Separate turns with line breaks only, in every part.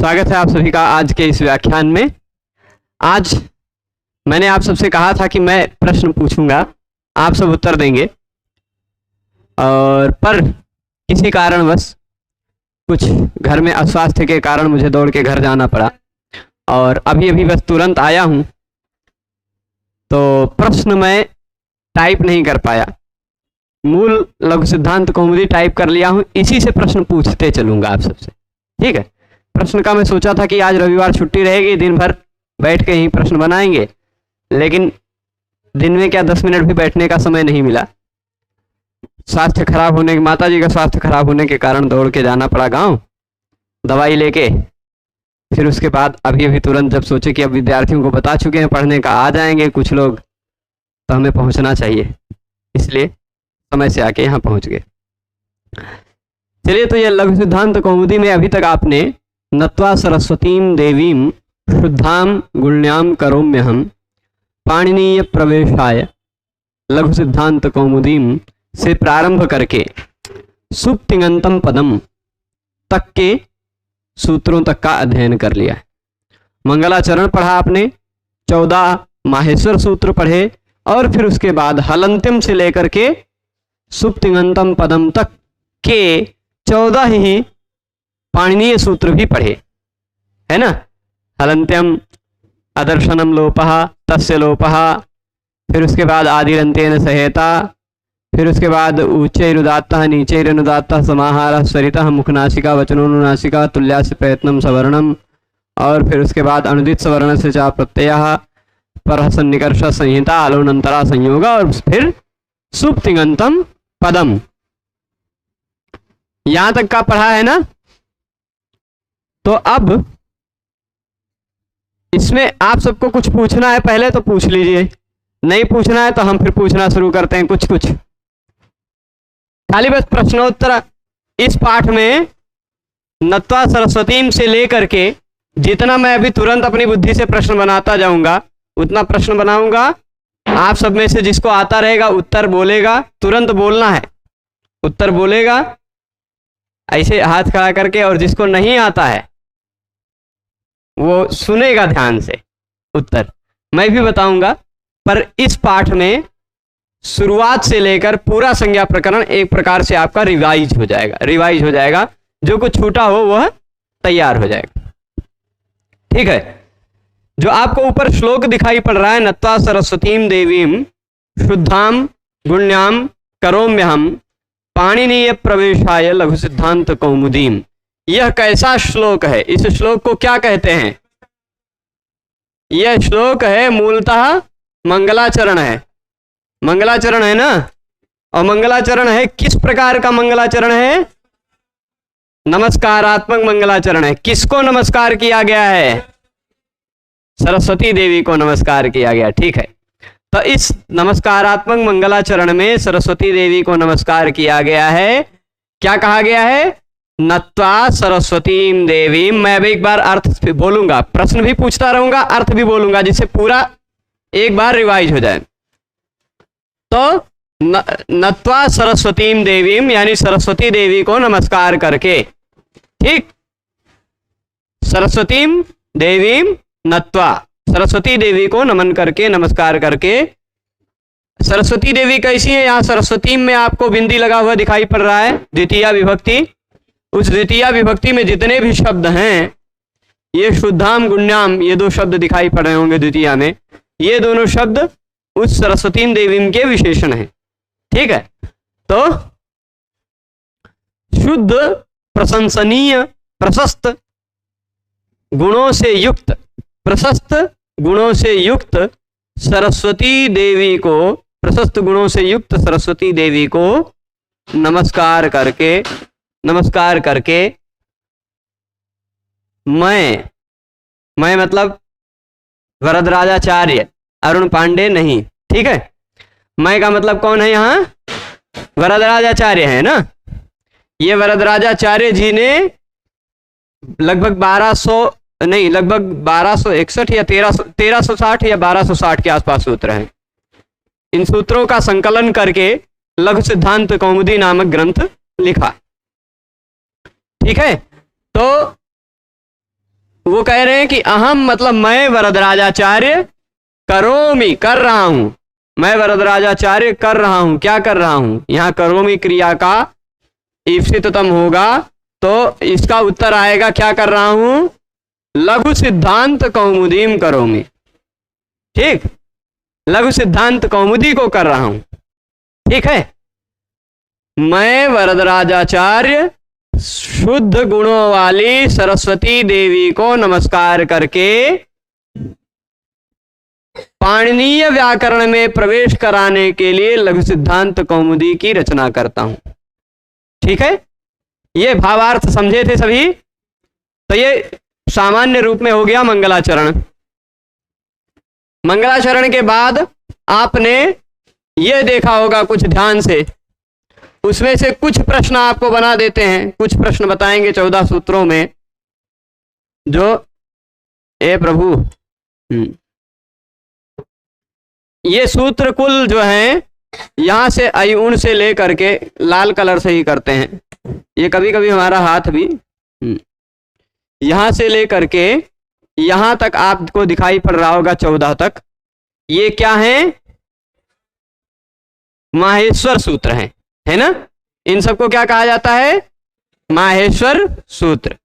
स्वागत है आप सभी का आज के इस व्याख्यान में। आज मैंने आप सबसे कहा था कि मैं प्रश्न पूछूंगा, आप सब उत्तर देंगे, और पर किसी कारणवश कुछ घर में अस्वास्थ्य के कारण मुझे दौड़ के घर जाना पड़ा और अभी अभी बस तुरंत आया हूं, तो प्रश्न मैं टाइप नहीं कर पाया। मूल लघु सिद्धांत कौमुदी टाइप कर लिया हूं, इसी से प्रश्न पूछते चलूंगा आप सबसे। ठीक है, प्रश्न का मैं सोचा था कि आज रविवार छुट्टी रहेगी, दिन भर बैठ के ही प्रश्न बनाएंगे, लेकिन दिन में क्या 10 मिनट भी बैठने का समय नहीं मिला। स्वास्थ्य खराब होने के माता जी का स्वास्थ्य खराब होने के कारण दौड़ के जाना पड़ा गांव दवाई लेके। फिर उसके बाद अभी अभी तुरंत जब सोचे कि अब विद्यार्थियों को बता चुके हैं पढ़ने का, आ जाएंगे कुछ लोग, तो हमें पहुंचना चाहिए, इसलिए समय से आके यहाँ पहुंच गए। चलिए, तो ये लघु सिद्धांत कौमुदी में अभी तक आपने नत्वा सरस्वतीम देवीम शुद्धाम गुण्याम करोम्यहम पाणिनीय प्रवेशाय लघु सिद्धांत कौमुदीम से प्रारंभ करके सुप्तिङन्तम पदम तक के सूत्रों तक का अध्ययन कर लिया है। मंगलाचरण पढ़ा आपने, 14 माहेश्वर सूत्र पढ़े, और फिर उसके बाद हलंत्यम से लेकर के सुप्तिङन्तम पदम तक के 14 ही पाणिनीय सूत्र भी पढ़े, है ना। हलंत्यम अदर्शनम लोपः तस्य लोपः, फिर उसके बाद आदिरंतेन सहेता, फिर उसके बाद उच्चैरुदात्तः नीचैरनुदात्तः समाहारः स्वरितः मुखनासिका वचनोनुनासिका तुल्यास्य प्रयत्नं सवर्णम, और फिर उसके बाद अनुदित सवर्ण से चा प्रत्ययः परः सन्निकर्ष संहिता आलोनंतरा संयोग, और फिर सुप्तिङन्तम पदम। यहां तक का पढ़ा है ना। तो अब इसमें आप सबको कुछ पूछना है, पहले तो पूछ लीजिए, नहीं पूछना है तो हम फिर पूछना शुरू करते हैं कुछ कुछ। खाली बस प्रश्नोत्तर इस पाठ में नत्वा सरस्वतीम से लेकर के जितना मैं अभी तुरंत अपनी बुद्धि से प्रश्न बनाता जाऊंगा उतना प्रश्न बनाऊंगा। आप सब में से जिसको आता रहेगा उत्तर बोलेगा, तुरंत बोलना है, उत्तर बोलेगा ऐसे हाथ खड़ा करके, और जिसको नहीं आता है वो सुनेगा ध्यान से उत्तर। मैं भी बताऊंगा, पर इस पाठ में शुरुआत से लेकर पूरा संज्ञा प्रकरण एक प्रकार से आपका रिवाइज हो जाएगा, जो कुछ छूटा हो वह तैयार हो जाएगा। ठीक है, जो आपको ऊपर श्लोक दिखाई पड़ रहा है, नत्वा सरस्वतीम देवीम शुद्धाम गुण्याम करोम्यहम पाणिनीय प्रवेशाय लघु सिद्धांत कौमुदीम, यह कैसा श्लोक है? इस श्लोक को क्या कहते हैं? यह श्लोक है मूलतः मंगलाचरण है, मंगलाचरण है ना। और मंगलाचरण है, किस प्रकार का मंगलाचरण है? नमस्कारात्मक मंगलाचरण है। किसको नमस्कार किया गया है? सरस्वती देवी को नमस्कार किया गया। ठीक है, तो इस नमस्कारात्मक मंगलाचरण में सरस्वती देवी को नमस्कार किया गया है। क्या कहा गया है? नत्वा सरस्वतीम देवीम। मैं अभी एक बार अर्थ बोलूंगा, प्रश्न भी पूछता रहूंगा, अर्थ भी बोलूंगा, जिससे पूरा एक बार रिवाइज हो जाए। तो नत्वा सरस्वतीम देवीम यानी सरस्वती देवी को नमस्कार करके, ठीक, सरस्वतीम देवीम नत्वा, सरस्वती देवी को नमन करके, नमस्कार करके। सरस्वती देवी कैसी है? यहाँ सरस्वती में आपको बिंदी लगा हुआ दिखाई पड़ रहा है, द्वितीया विभक्ति। उस द्वितीया विभक्ति में जितने भी शब्द हैं, ये शुद्धाम गुण्याम, ये 2 शब्द दिखाई पड़ रहे होंगे द्वितीया में, ये दोनों शब्द उस सरस्वती देवी के विशेषण हैं। ठीक है, तो शुद्ध, प्रशंसनीय, प्रशस्त गुणों से युक्त, प्रशस्त गुणों से युक्त सरस्वती देवी को, प्रशस्त गुणों से युक्त सरस्वती देवी को नमस्कार करके मैं मतलब वरदराजाचार्य, अरुण पांडे नहीं। ठीक है, मैं का मतलब कौन है? यहाँ वरदराजाचार्य है ना। ये वरदराजाचार्य जी ने लगभग 1261 या 1360 या 1260 के आसपास सूत्र हैं। इन सूत्रों का संकलन करके लघु सिद्धांत कौमुदी नामक ग्रंथ लिखा। ठीक है, तो वो कह रहे हैं कि अहम मतलब मैं वरदराजाचार्य करोमि कर रहा हूं, मैं वरदराजाचार्य कर रहा हूं। क्या कर रहा हूं? यहां करोमि क्रिया का ईप्सिततम होगा तो इसका उत्तर आएगा क्या कर रहा हूं? लघु सिद्धांत कौमुदीम करोमि। ठीक, लघु सिद्धांत कौमुदी को कर रहा हूं। ठीक है, मैं वरदराजाचार्य शुद्ध गुणों वाली सरस्वती देवी को नमस्कार करके पाणिनीय व्याकरण में प्रवेश कराने के लिए लघु सिद्धांत कौमुदी की रचना करता हूं। ठीक है, ये भावार्थ समझे थे सभी? तो ये सामान्य रूप में हो गया मंगलाचरण। मंगलाचरण के बाद आपने ये देखा होगा कुछ ध्यान से, उसमें से कुछ प्रश्न आपको बना देते हैं, कुछ प्रश्न बताएंगे 14 सूत्रों में जो ए प्रभु ये सूत्र कुल जो हैं यहां से अयुण से लेकर के लाल कलर से ही करते हैं, ये कभी कभी हमारा हाथ भी यहां से लेकर के यहां तक आपको दिखाई पड़ रहा होगा 14 तक, ये क्या है? माहेश्वर सूत्र हैं, है ना? इन सबको क्या कहा जाता है? माहेश्वर सूत्र।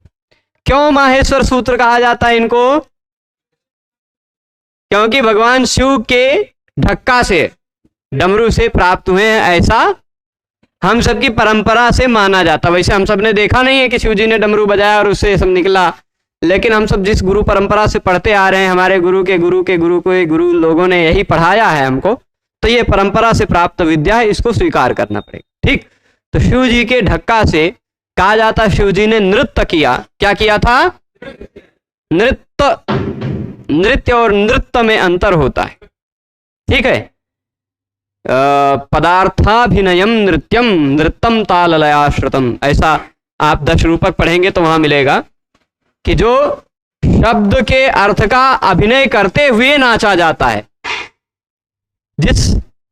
क्यों माहेश्वर सूत्र कहा जाता है इनको? क्योंकि भगवान शिव के ढक्का से, डमरू से प्राप्त हुए हैं, ऐसा हम सबकी परंपरा से माना जाता। वैसे हम सब ने देखा नहीं है कि शिव जी ने डमरू बजाया और उससे सब निकला, लेकिन हम सब जिस गुरु परंपरा से पढ़ते आ रहे हैं, हमारे गुरु के गुरु के गुरु को गुरु लोगों ने यही पढ़ाया है हमको, तो ये परंपरा से प्राप्त विद्या है, इसको स्वीकार करना पड़ेगा। ठीक, तो शिव जी के ढक्का से कहा जाता है शिव जी ने नृत्य किया। क्या किया था? नृत्य। नृत्य और नृत्य में अंतर होता है। ठीक है, पदार्थाभिनयम नृत्यम नृत्यम ताललयाश्रितम, ऐसा आप 10 रूपक पढ़ेंगे तो वहां मिलेगा कि जो शब्द के अर्थ का अभिनय करते हुए नाचा जाता है, जिस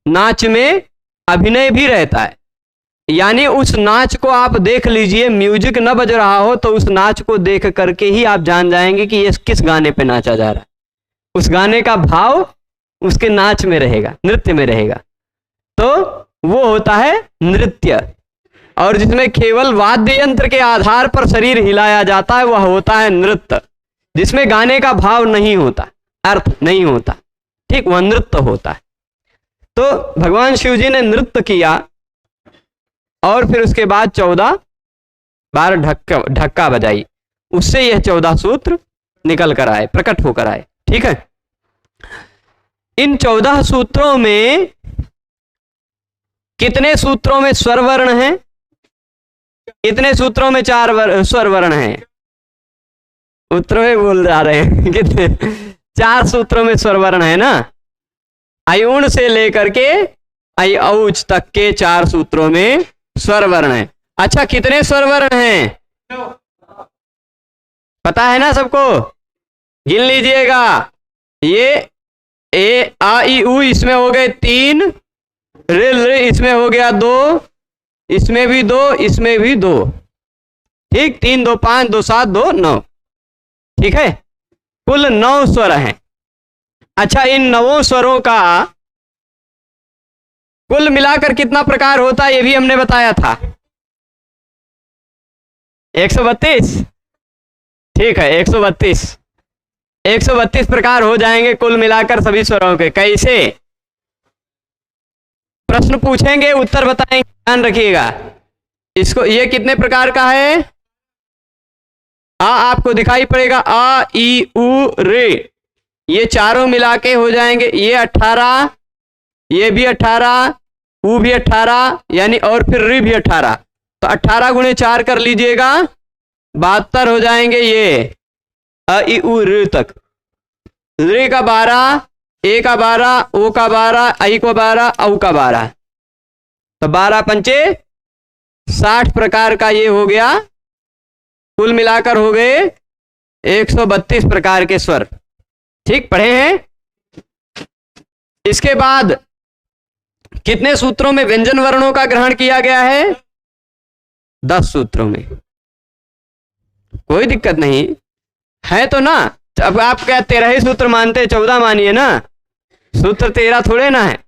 नाच में अभिनय भी रहता है, यानी उस नाच को आप देख लीजिए, म्यूजिक न बज रहा हो तो उस नाच को देख करके ही आप जान जाएंगे कि ये किस गाने पे नाचा जा रहा है। उस गाने का भाव उसके नाच में रहेगा, नृत्य में रहेगा, तो वो होता है नृत्य। और जिसमें केवल वाद्य यंत्र के आधार पर शरीर हिलाया जाता है वह होता है नृत्य, जिसमें गाने का भाव नहीं होता, अर्थ नहीं होता। ठीक, वह नृत्य होता है। तो भगवान शिव जी ने नृत्य किया और फिर उसके बाद 14 बार ढक्का बजाई, उससे यह 14 सूत्र निकल कर आए, प्रकट होकर आए। ठीक है, इन 14 सूत्रों में कितने सूत्रों में स्वर वर्ण है? कितने सूत्रों में 4 स्वर वर्ण है? उत्तर में बोल जा रहे हैं कितने? 4 सूत्रों में स्वर वर्ण है ना। अयुण से लेकर के औच तक के 4 सूत्रों में स्वर वर्ण है। अच्छा, कितने स्वर वर्ण हैं? पता है ना सबको? गिन लीजिएगा। ये ए आ ई उ इसमें हो गए 3, रे इसमें हो गया 2, इसमें भी 2, इसमें भी 2। ठीक, 3 2 5 2 7 2 9। ठीक है, कुल 9 स्वर हैं। अच्छा, इन 9 स्वरों का कुल मिलाकर कितना प्रकार होता है ये भी हमने बताया था, 132। ठीक है, 132 प्रकार हो जाएंगे कुल मिलाकर सभी स्वरों के। कैसे? प्रश्न पूछेंगे, उत्तर बताएंगे, ध्यान रखिएगा। इसको, ये कितने प्रकार का है? आ आपको दिखाई पड़ेगा, आ ई उ रे, ये चारों मिला के हो जाएंगे ये 18, ये भी 18, उ भी 18, यानी और फिर री भी 18। तो 18 गुणे 4 कर लीजिएगा, 72 हो जाएंगे ये अ ई उ रे तक। रे का 12, ए का 12, ओ का 12, आई को 12, औ का 12, तो 12 पंचे 60 प्रकार का ये हो गया। कुल मिलाकर हो गए 132 प्रकार के स्वर। ठीक, पढ़े हैं। इसके बाद कितने सूत्रों में व्यंजन वर्णों का ग्रहण किया गया है? 10 सूत्रों में। कोई दिक्कत नहीं, है तो ना। अब आप क्या 13 ही सूत्र मानते, 14 मानिए ना, सूत्र 13 थोड़े ना है।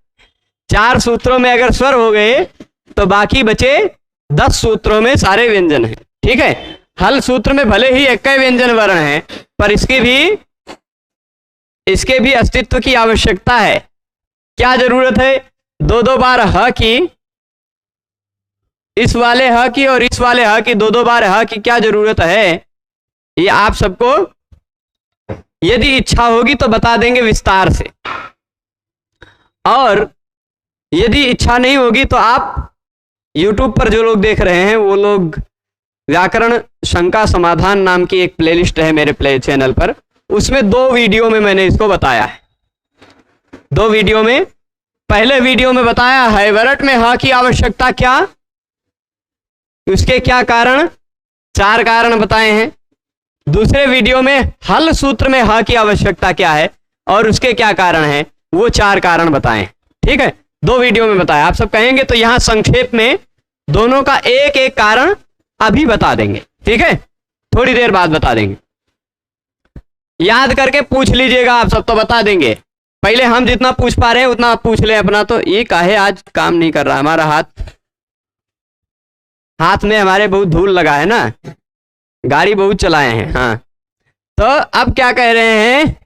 4 सूत्रों में अगर स्वर हो गए तो बाकी बचे 10 सूत्रों में सारे व्यंजन हैं। ठीक है, हल सूत्र में भले ही एक ही व्यंजन वर्ण है, पर इसके भी अस्तित्व की आवश्यकता है। क्या जरूरत है? 2-2 बार ह की, इस वाले ह की और इस वाले ह की 2-2 बार ह की क्या जरूरत है? ये आप सबको यदि इच्छा होगी तो बता देंगे विस्तार से, और यदि इच्छा नहीं होगी तो आप YouTube पर जो लोग देख रहे हैं वो लोग व्याकरण शंका समाधान नाम की एक प्लेलिस्ट है मेरे प्ले चैनल पर, उसमें 2 वीडियो में मैंने इसको बताया है। 2 वीडियो में, पहले वीडियो में बताया है वरट में ह की आवश्यकता क्या, उसके क्या कारण, 4 कारण बताए हैं। दूसरे वीडियो में हल सूत्र में ह की आवश्यकता क्या है और उसके क्या कारण है, वो 4 कारण बताए। ठीक है, 2 वीडियो में बताया। आप सब कहेंगे तो यहां संक्षेप में दोनों का एक एक कारण अभी बता देंगे। ठीक है, थोड़ी देर बाद बता देंगे, याद करके पूछ लीजिएगा। आप सब तो बता देंगे, पहले हम जितना पूछ पा रहे हैं उतना आप पूछ लें अपना। तो ये काहे आज काम नहीं कर रहा हमारा हाथ में हमारे बहुत धूल लगा है ना, गाड़ी बहुत चलाए हैं। हाँ, तो अब क्या कह रहे हैं,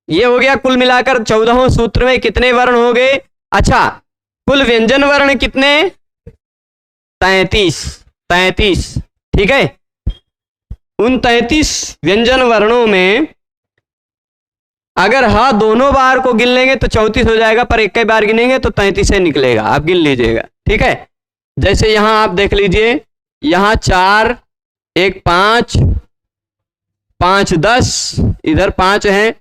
ये हो गया कुल मिलाकर 14वें सूत्र में कितने वर्ण हो गए। अच्छा, कुल व्यंजन वर्ण कितने? 33। ठीक है, उन 33 व्यंजन वर्णों में अगर हा दोनों बार को गिन लेंगे तो 34 हो जाएगा, पर एक ही बार गिनेंगे तो 33 से निकलेगा। आप गिन लीजिएगा। ठीक है, जैसे यहां आप देख लीजिए, यहां 4, 1 5, 5 10, इधर 5 है,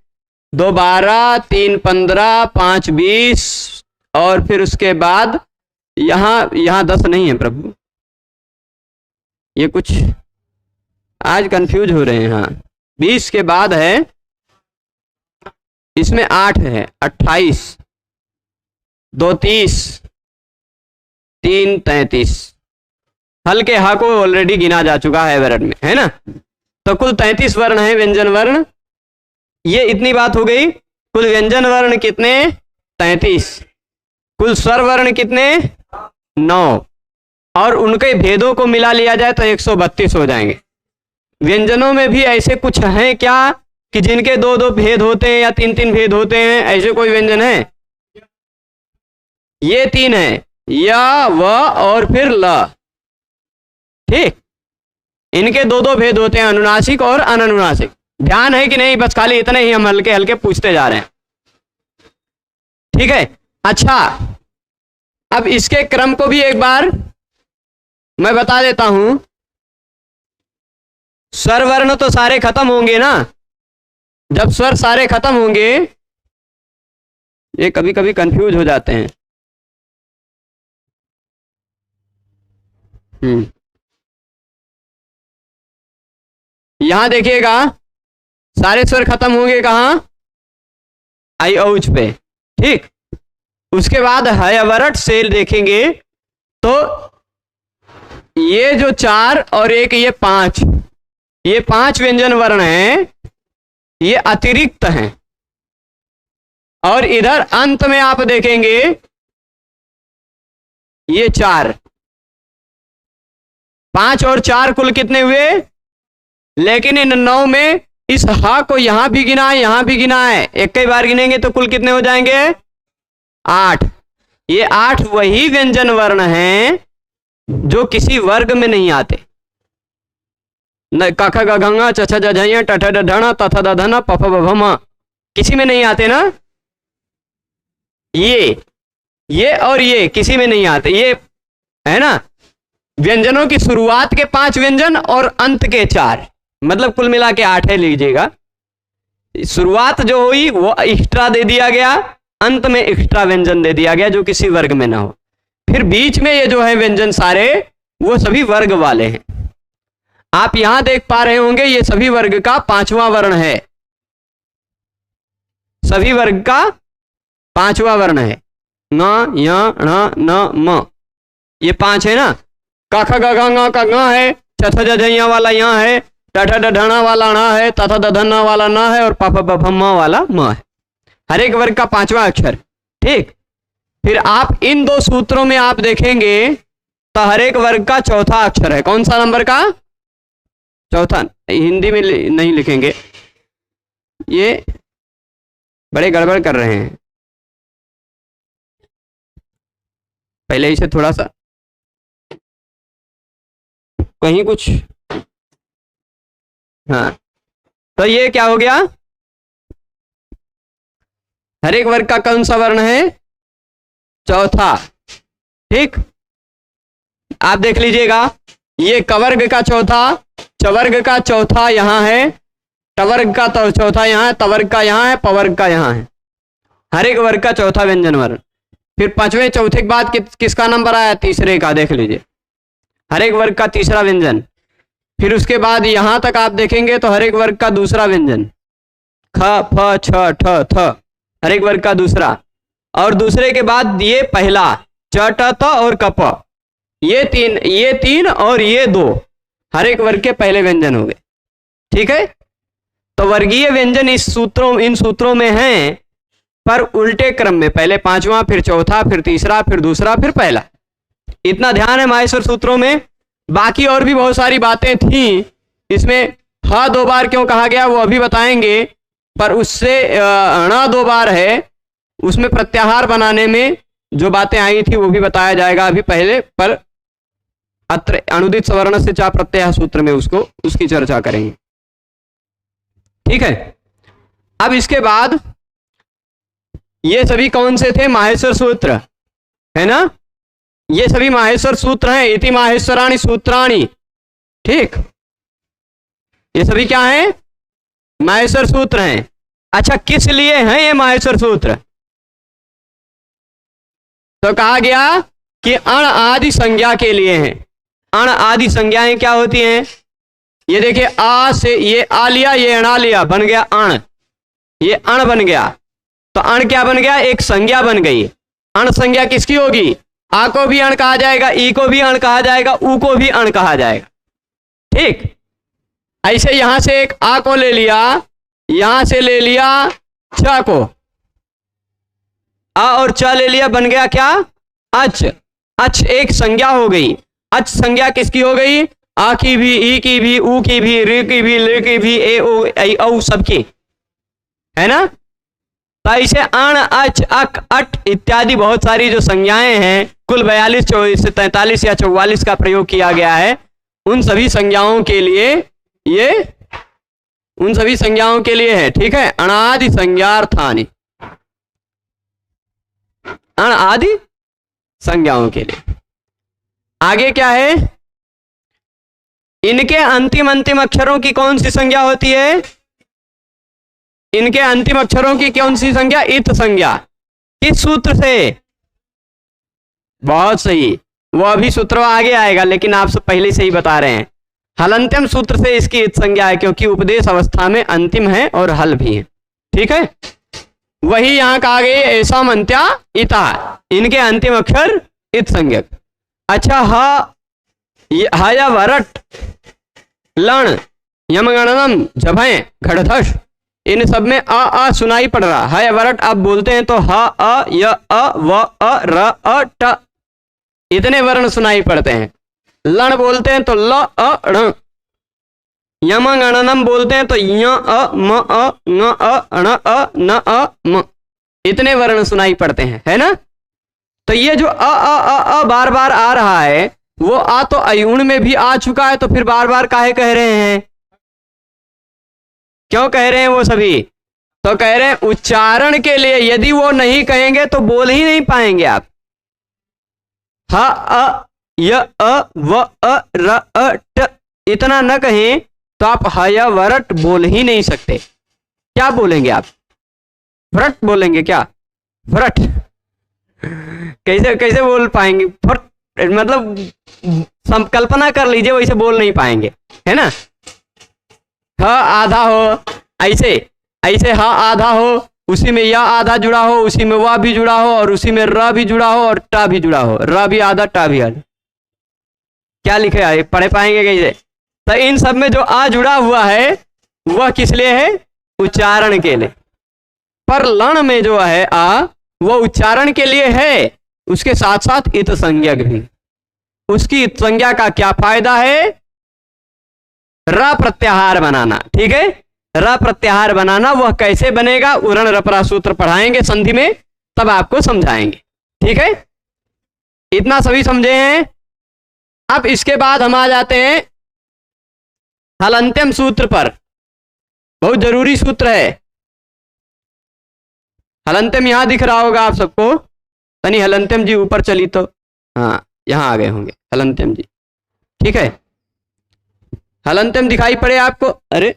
2 12, 3 15, 5 20, और फिर उसके बाद यहां 10 नहीं है प्रभु, ये कुछ आज कंफ्यूज हो रहे हैं। हाँ, 20 के बाद है, इसमें 8 है, 28, 2 30, 3 33। हल्के हा को ऑलरेडी गिना जा चुका है वर्ण में, है ना। तो कुल 33 वर्ण है व्यंजन वर्ण। ये इतनी बात हो गई। कुल व्यंजन वर्ण कितने? 33। कुल स्वर वर्ण कितने? 9, और उनके भेदों को मिला लिया जाए तो 132 हो जाएंगे। व्यंजनों में भी ऐसे कुछ हैं क्या कि जिनके 2-2 भेद होते हैं या 3-3 भेद होते हैं? ऐसे कोई व्यंजन है? ये 3 है, या, व और फिर ल। ठीक, इनके 2-2 भेद होते हैं, अनुनासिक और अननुनासिक। ध्यान है कि नहीं? बस खाली इतने ही हम हल्के हल्के पूछते जा रहे हैं। ठीक है, अच्छा, अब इसके क्रम को भी एक बार मैं बता देता हूं। स्वर वर्ण तो सारे खत्म होंगे ना। जब स्वर सारे खत्म होंगे, ये कभी कभी कंफ्यूज हो जाते हैं। यहां देखिएगा, सारे स्वर खत्म होंगे कहां? आई औच पे। ठीक, उसके बाद हयवरट से देखेंगे तो ये जो 4 और एक ये 5, ये 5 व्यंजन वर्ण हैं, ये अतिरिक्त हैं। और इधर अंत में आप देखेंगे ये 4, 5 और 4 कुल कितने हुए? लेकिन इन 9 में इस हा को यहां भी गिना है, यहां भी गिना है, एक ही बार गिनेंगे तो कुल कितने हो जाएंगे? 8। ये 8 वही व्यंजन वर्ण हैं जो किसी वर्ग में नहीं आते। कख गंगा चछ जझ टठ ढण तथ दधन पफ बभम, किसी में नहीं आते ना। ये और ये किसी में नहीं आते, ये है ना। व्यंजनों की शुरुआत के 5 व्यंजन और अंत के 4, मतलब कुल मिला के 8 है लीजिएगा। शुरुआत जो हुई वो एक्स्ट्रा दे दिया गया, अंत में एक्स्ट्रा व्यंजन दे दिया गया जो किसी वर्ग में ना हो। फिर बीच में ये जो है व्यंजन सारे वो सभी वर्ग वाले हैं। आप यहां देख पा रहे होंगे ये सभी वर्ग का 5वां वर्ण है, सभी वर्ग का 5वां वर्ण है। न, य, ण, न, म, ये 5 है ना। क ख ग घ ङ का ङ है, चथ जझैया वाला यहाँ है, टठ डढना वाला ना है, तथा दधना वाला ना है, और पफ बफम्मा वाला म है। हर एक वर्ग का 5वां अक्षर। ठीक, फिर आप इन दो सूत्रों में आप देखेंगे तो हर एक वर्ग का चौथा अक्षर है। कौन सा नंबर का? चौथा। हिंदी में नहीं लिखेंगे, ये बड़े गड़बड़ कर रहे हैं। पहले इसे थोड़ा सा कहीं कुछ, हाँ, तो ये क्या हो गया? हर एक वर्ग का कौन सा वर्ण है? चौथा। ठीक, आप देख लीजिएगा, ये कवर्ग का चौथा, चवर्ग का चौथा यहाँ है, टवर्ग का तो चौथा यहाँ है, तवर्ग का यहाँ है, पवर्ग का यहाँ है। हर एक वर्ग का चौथा व्यंजन वर्ण। फिर पांचवें चौथे के बाद किसका नंबर आया? तीसरे का। देख लीजिए, हर एक वर्ग का तीसरा व्यंजन। फिर उसके बाद यहां तक आप देखेंगे तो हर एक वर्ग का दूसरा व्यंजन, ख फ छ ठ थ, हर एक वर्ग का दूसरा। और दूसरे के बाद ये पहला, च ट त और कप, ये तीन और ये 2 हर एक वर्ग के पहले व्यंजन हो गए। ठीक है, तो वर्गीय व्यंजन इन सूत्रों में हैं, पर उल्टे क्रम में, पहले 5वां, फिर चौथा, फिर तीसरा, फिर दूसरा, फिर पहला। इतना ध्यान है माहेश्वर सूत्रों में। बाकी और भी बहुत सारी बातें थी इसमें। ह 2 बार क्यों कहा गया वो अभी बताएंगे, पर उससे ण 2 बार है, उसमें प्रत्याहार बनाने में जो बातें आई थी वो भी बताया जाएगा अभी पहले। पर अत्र अनुदित सवर्ण से चा प्रत्यय सूत्र में उसकी चर्चा करेंगे। ठीक है, अब इसके बाद ये सभी कौन से थे? माहेश्वर सूत्र है ना, ये सभी माहेश्वर सूत्र हैं। इति माहेश्वराणि सूत्राणि। ठीक, ये सभी क्या हैं? माहेश्वर सूत्र हैं। अच्छा, किस लिए हैं ये माहेश्वर सूत्र? तो कहा गया कि अण आदि संज्ञा के लिए हैं। अण आदि संज्ञाएं क्या होती हैं? ये देखिए, आ से ये आ लिया, ये अणा लिया, बन गया अण, ये अण बन गया। तो अण क्या बन गया? एक संज्ञा बन गई। अण संज्ञा किसकी होगी? आ को भी अण कहा जाएगा, ई को भी अण कहा जाएगा, ऊ को भी अण कहा जाएगा। ठीक, ऐसे यहां से एक आ को ले लिया, यहां से ले लिया छ को, आ और च ले लिया, बन गया क्या? अच। अच एक संज्ञा हो गई। अच संज्ञा किसकी हो गई? आ की भी, ई की भी, ऊ की भी, रि की भी, ल की भी, ए ओ ऐ औ सबकी, है ना। तो ऐसे अण, अच, अक, अट इत्यादि बहुत सारी जो संज्ञाएं हैं, कुल 42, 24, 43 या 44 का प्रयोग किया गया है। उन सभी संज्ञाओं के लिए है। ठीक है, अणादि संज्ञार्थानि, अण आदि संज्ञाओं के लिए। आगे क्या है? इनके अंतिम अक्षरों की कौन सी संज्ञा होती है? इनके अंतिम अक्षरों की कौन सी संज्ञा? इत संज्ञा। किस सूत्र से? बहुत सही, वो अभी सूत्र आगे आएगा, लेकिन आप सब पहले से ही बता रहे हैं। हलंत्यम सूत्र से इसकी इत संज्ञा है, क्योंकि उपदेश अवस्था में अंतिम है और हल भी है। ठीक है, वही यहां कहा गई ऐसा मंत्या इता, इनके अंतिम अक्षर इत संज्ञक। अच्छा, ह या वरट, लण, यमगणनम, जभय, घड़धश, इन सब में अ सुनाई पड़ रहा है। वरट आप बोलते हैं तो ह, अ, य, अ, व, अ, र, अ, ट, इतने वर्ण सुनाई पड़ते हैं। लण बोलते हैं तो ल, अ, ण। यमगणनम बोलते हैं तो य, अ, म, अ, न, अ, ण, अ, न, अ, म, इतने वर्ण सुनाई पड़ते हैं, है ना। तो ये जो अ बार बार आ रहा है, वो आ तो अयुण में भी आ चुका है, तो फिर बार बार काहे कह रहे हैं? क्यों कह रहे हैं वो सभी? तो कह रहे हैं उच्चारण के लिए। यदि वो नहीं कहेंगे तो बोल ही नहीं पाएंगे आप। ह, अ, य, अ, व, अ, र, अ, ट इतना न कहें तो आप ह या वरट बोल ही नहीं सकते। क्या बोलेंगे आप? व्रट बोलेंगे क्या? व्रट कैसे बोल पाएंगे? मतलब कल्पना कर लीजिए, वैसे बोल नहीं पाएंगे, है ना। ह आधा हो, ऐसे ह आधा हो, उसी में या आधा जुड़ा हो, उसी में वा भी जुड़ा हो, और उसी में र भी जुड़ा हो, और टा भी जुड़ा हो। र भी आधा, टा भी आधा। क्या लिखे आए? पढ़े पाएंगे कैसे? तो इन सब में जो आ जुड़ा हुआ है वह किस लिए है? उच्चारण के लिए। पर लण में जो है आ वह उच्चारण के लिए है, उसके साथ साथ इत संज्ञक भी। उसकी इत संज्ञा का क्या फायदा है? र प्रत्याहार बनाना। ठीक है, र प्रत्याहार बनाना। वह कैसे बनेगा? उरण रपरा सूत्र पढ़ाएंगे संधि में, तब आपको समझाएंगे। ठीक है, इतना सभी समझे हैं। अब इसके बाद हम आ जाते हैं हलंत्यम सूत्र पर। बहुत जरूरी सूत्र है। हलंत्यम यहां दिख रहा होगा आप सबको। तनी हलंत्यम जी ऊपर चली तो, हाँ यहां आ गए होंगे हलंत्यम जी। ठीक है, हलंत्यम दिखाई पड़े आपको? अरे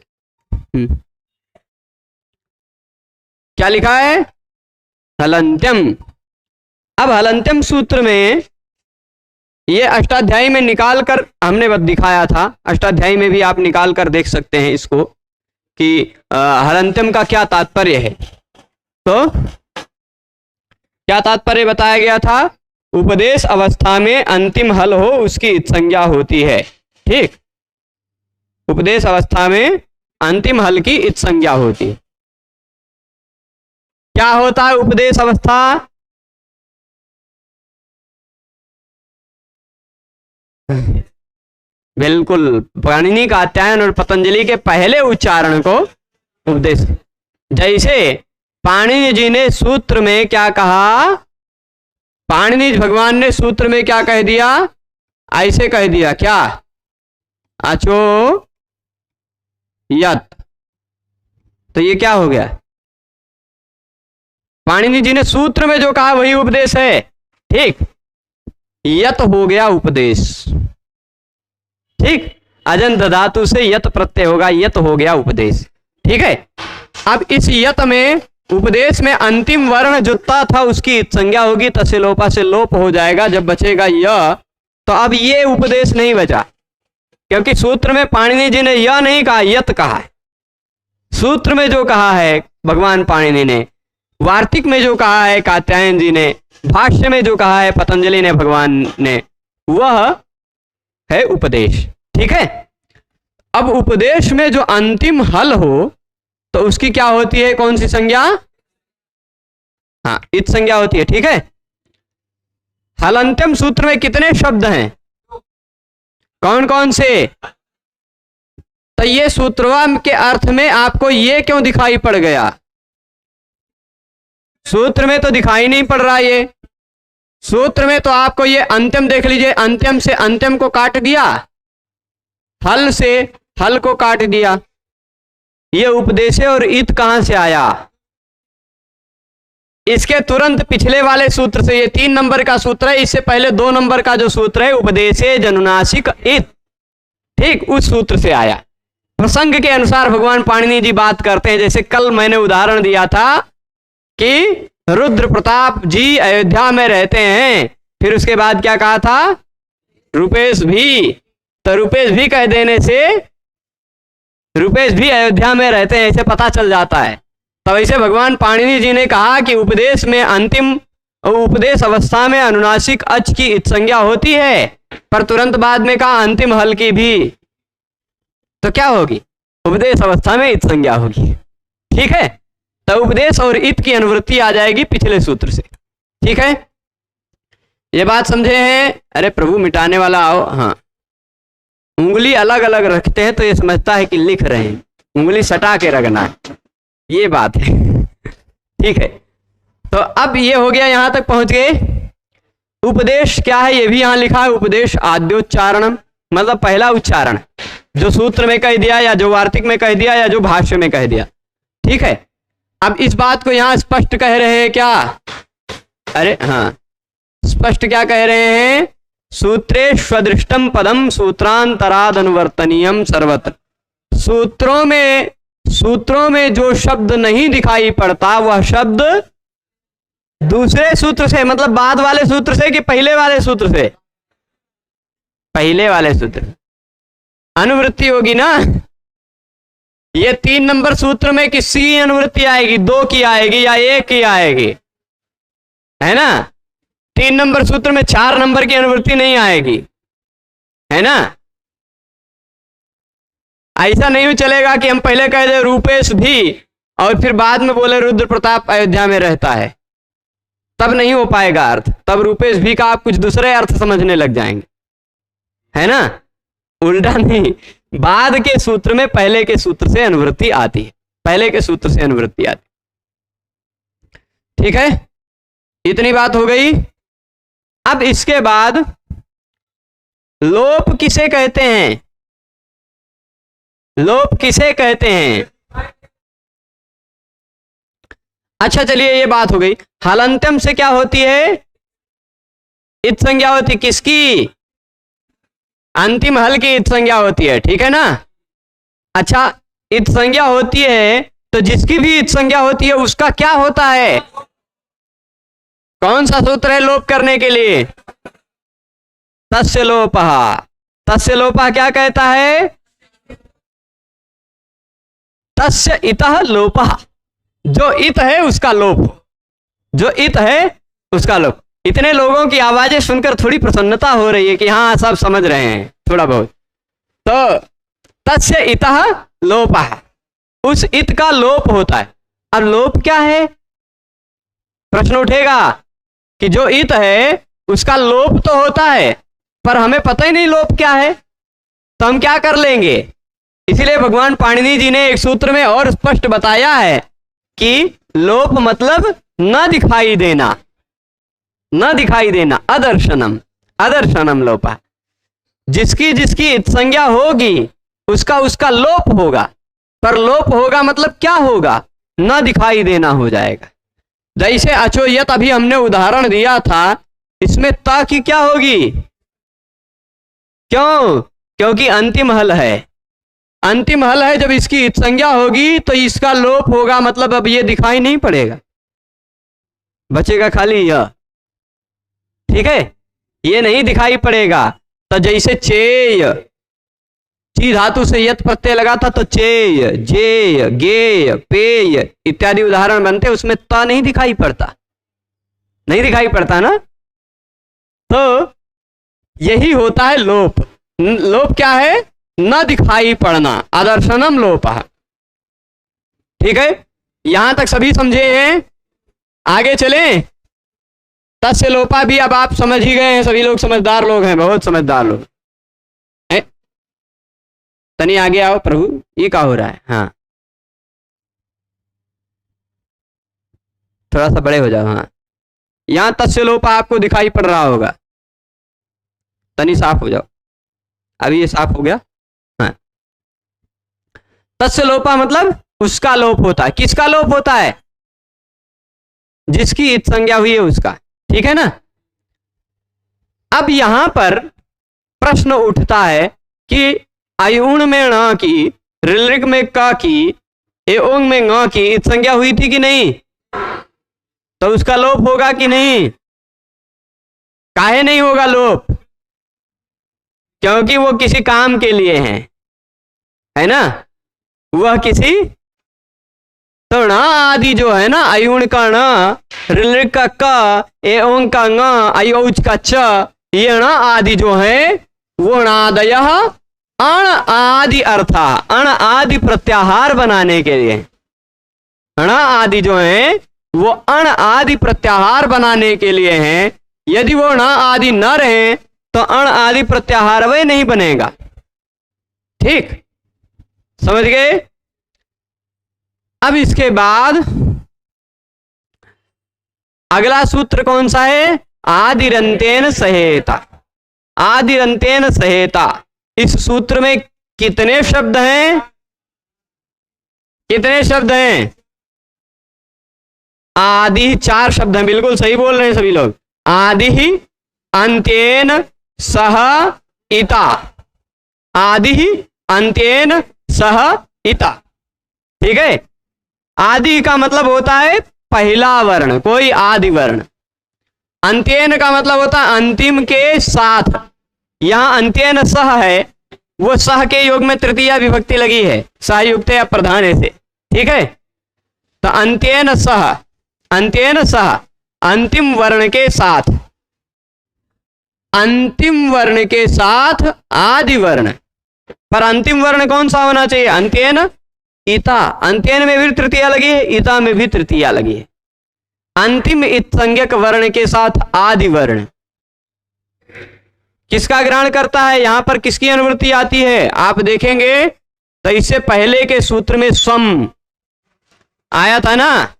क्या लिखा है? हलंत्यम। अब हलंत्यम सूत्र में ये अष्टाध्यायी में निकाल कर हमने दिखाया था। अष्टाध्यायी में भी आप निकाल कर देख सकते हैं इसको कि हलंत्यम का क्या तात्पर्य है। तो क्या तात्पर्य बताया गया था? उपदेश अवस्था में अंतिम हल हो उसकी इत संज्ञा होती है। ठीक, उपदेश अवस्था में अंतिम हल की इत संज्ञा होती है। क्या होता है उपदेश अवस्था? बिल्कुल, पाणिनि का कात्यायन और पतंजलि के पहले उच्चारण को उपदेश। जैसे पाणिनि जी ने सूत्र में क्या कहा? पाणिनि भगवान ने सूत्र में क्या कह दिया? ऐसे कह दिया, क्या? अचो यत। तो ये क्या हो गया? पाणिनि जी ने सूत्र में जो कहा वही उपदेश है। ठीक, यत हो गया उपदेश। ठीक, अजंत धातु से यत प्रत्यय होगा, यत हो गया उपदेश। ठीक है, अब इस यत में उपदेश में अंतिम वर्ण जुत्ता था उसकी संज्ञा होगी, तसे लोपा से लोप हो जाएगा। जब बचेगा य, तो अब ये उपदेश नहीं बचा, क्योंकि सूत्र में पाणिनि जी ने य नहीं कहा, यत कहा है। सूत्र में जो कहा है भगवान पाणिनि ने, वार्तिक में जो कहा है कात्यायन जी ने, भाष्य में जो कहा है पतंजलि ने भगवान ने, वह है उपदेश। ठीक है, अब उपदेश में जो अंतिम हल हो तो उसकी क्या होती है? कौन सी संज्ञा? हाँ, इत संज्ञा होती है। ठीक है, हलंत्यम सूत्र में कितने शब्द हैं? कौन कौन से? तो ये सूत्रवा के अर्थ में आपको ये क्यों दिखाई पड़ गया? सूत्र में तो दिखाई नहीं पड़ रहा। ये सूत्र में तो आपको ये अंत्यम देख लीजिए, अंत्यम से अंत्यम को काट दिया, हल से हल को काट दिया। ये उपदेश और इत कहां से आया? इसके तुरंत पिछले वाले सूत्र से, ये 3 नंबर का सूत्र है, इससे पहले 2 नंबर का जो सूत्र है उपदेशे जनुनासिक इत, ठीक, उस सूत्र से आया। प्रसंग के अनुसार भगवान पाणिनि जी बात करते हैं। जैसे कल मैंने उदाहरण दिया था कि रुद्र प्रताप जी अयोध्या में रहते हैं, फिर उसके बाद क्या कहा था? रूपेश भी। तो रूपेश भी कह देने से रूपेश भी अयोध्या में रहते हैं ऐसे पता चल जाता है। तो वैसे भगवान पाणिनि जी ने कहा कि उपदेश में अंतिम उपदेश अवस्था में अनुनासिक अच की इत संज्ञा होती है, पर तुरंत बाद में कहा अंतिम हल की भी। तो क्या होगी? उपदेश अवस्था में इत संज्ञा होगी। ठीक है, तो उपदेश और इत की अनुवृत्ति आ जाएगी पिछले सूत्र से। ठीक है, ये बात समझे हैं? अरे प्रभु मिटाने वाला आओ। हाँ, उंगली अलग अलग रखते हैं तो ये समझता है कि लिख रहे हैं, उंगली सटा के रखना है, ये बात है। ठीक है, तो अब ये हो गया, यहां तक पहुंच गए। उपदेश क्या है ये भी यहां लिखा है। उपदेश आद्योच्चारणम, मतलब पहला उच्चारण, जो सूत्र में कह दिया या जो वार्तिक में कह दिया या जो भाष्य में कह दिया। ठीक है, अब इस बात को यहां स्पष्ट कह रहे हैं क्या? अरे हाँ, स्पष्ट क्या कह रहे हैं? सूत्रे स्वदृष्टम पदम सूत्रांतराद अनुवर्तनीयम सर्वत्र। सूत्रों में जो शब्द नहीं दिखाई पड़ता वह शब्द दूसरे सूत्र से, मतलब बाद वाले सूत्र से कि पहले वाले सूत्र से? पहले वाले सूत्र अनुवृत्ति होगी ना। ये 3 नंबर सूत्र में किसकी अनुवृत्ति आएगी? 2 की आएगी या 1 की आएगी? है ना। 3 नंबर सूत्र में 4 नंबर की अनुवृत्ति नहीं आएगी, है ना। ऐसा नहीं चलेगा कि हम पहले कह दे रूपेश भी और फिर बाद में बोले रुद्र प्रताप अयोध्या में रहता है, तब नहीं हो पाएगा अर्थ। तब रूपेश भी का आप कुछ दूसरे अर्थ समझने लग जाएंगे, है ना। उल्टा नहीं, बाद के सूत्र में पहले के सूत्र से अनुवृत्ति आती है, पहले के सूत्र से अनुवृत्ति आती है। ठीक है, इतनी बात हो गई। अब इसके बाद लोप किसे कहते हैं? लोप किसे कहते हैं? अच्छा चलिए, ये बात हो गई। हलंत्यम से क्या होती है? इत संज्ञा होती, किसकी? अंतिम हल की इत संज्ञा होती है, ठीक है ना। अच्छा, इत संज्ञा होती है तो जिसकी भी इत संज्ञा होती है उसका क्या होता है? कौन सा सूत्र है लोप करने के लिए? तस्य लोपः। तस्य लोपः क्या कहता है? तस्य इतः लोपः, जो इत है उसका लोप, जो इत है उसका लोप। इतने लोगों की आवाजें सुनकर थोड़ी प्रसन्नता हो रही है कि हाँ सब समझ रहे हैं थोड़ा बहुत। तो तस्य इतः लोपः, उस इत का लोप होता है। अब लोप क्या है? प्रश्न उठेगा कि जो इत है उसका लोप तो होता है पर हमें पता ही नहीं लोप क्या है, तो हम क्या कर लेंगे? इसीलिए भगवान पाणिनि जी ने एक सूत्र में और स्पष्ट बताया है कि लोप मतलब न दिखाई देना, न दिखाई देना, अदर्शनम, अदर्शनम लोपः। जिसकी जिसकी इत संज्ञा होगी उसका उसका लोप होगा, पर लोप होगा मतलब क्या होगा? न दिखाई देना हो जाएगा। जैसे अचोयत अभी हमने उदाहरण दिया था, इसमें ता की क्या होगी? क्यों? क्योंकि अंतिम हल है, अंतिम हल है। जब इसकी इत संज्ञा होगी तो इसका लोप होगा, मतलब अब ये दिखाई नहीं पड़ेगा, बचेगा खाली यह, ठीक है, ये नहीं दिखाई पड़ेगा। तो जैसे चेय, ची धातु से यत प्रत्यय लगा था तो चेय, जेय, गेय, पेय इत्यादि उदाहरण बनते, उसमें त नहीं दिखाई पड़ता, नहीं दिखाई पड़ता ना। तो यही होता है लोप। लोप क्या है? न दिखाई पड़ना, अदर्शनम लोपः। ठीक है, यहां तक सभी समझे हैं? आगे चलें। तस्य लोपा भी अब आप समझ ही गए हैं, सभी लोग समझदार लोग हैं, बहुत समझदार लोग हैं। तनी आगे आओ प्रभु, ये क्या हो रहा है? हाँ थोड़ा सा बड़े हो जाओ। हाँ, यहां तस्य लोपा आपको दिखाई पड़ रहा होगा, तनी साफ हो जाओ। अभी ये साफ हो गया। हाँ, तस्य लोपा मतलब उसका लोप होता है। किसका लोप होता है? जिसकी इत संज्ञा हुई है उसका, ठीक है ना। अब यहां पर प्रश्न उठता है कि अयुण में न की, ऋलृग में क की, एओंग में ng की इत संज्ञा हुई थी कि नहीं? तो उसका लोप होगा कि नहीं? काहे नहीं होगा लोप? क्योंकि वो किसी काम के लिए है ना। वह किसी, तो न आदि जो है ना, अयुण का न, ऋलृग का क, एओंग का ng, अयोच का च, ये न आदि जो है वो णादय अण आदि अर्था, अण आदि प्रत्याहार बनाने के लिए, अण आदि जो है वो अण आदि प्रत्याहार बनाने के लिए हैं। यदि वो न आदि न रहे तो अण आदि प्रत्याहार वे नहीं बनेगा। ठीक, समझ गए? अब इसके बाद अगला सूत्र कौन सा है? आदिरंतेन सहेता। आदिरंतेन सहेता, इस सूत्र में कितने शब्द हैं? कितने शब्द हैं? आदि 4 शब्द हैं, बिल्कुल सही बोल रहे हैं सभी लोग। आदि अंत्येन सह इता, आदि अंत्येन सह इता, ठीक है। आदि का मतलब होता है पहला वर्ण, कोई आदि वर्ण। अंत्येन का मतलब होता है अंतिम के साथ। यहां अंत्येन सह है, वो सह के योग में तृतीया विभक्ति लगी है, सहयुक्त या प्रधान से, ठीक है। तो अंत्येन सह, अंत्येन सह अंतिम वर्ण के साथ, अंतिम वर्ण के साथ आदि वर्ण, पर अंतिम वर्ण कौन सा होना चाहिए? अंत्येन इता। अंत्येन में भी तृतीया लगी है, इता में भी तृतीया लगी है। अंतिम इत संज्ञक वर्ण के साथ आदि वर्ण किसका ग्रहण करता है? यहां पर किसकी अनुवृत्ति आती है? आप देखेंगे तो इससे पहले के सूत्र में सम आया था ना।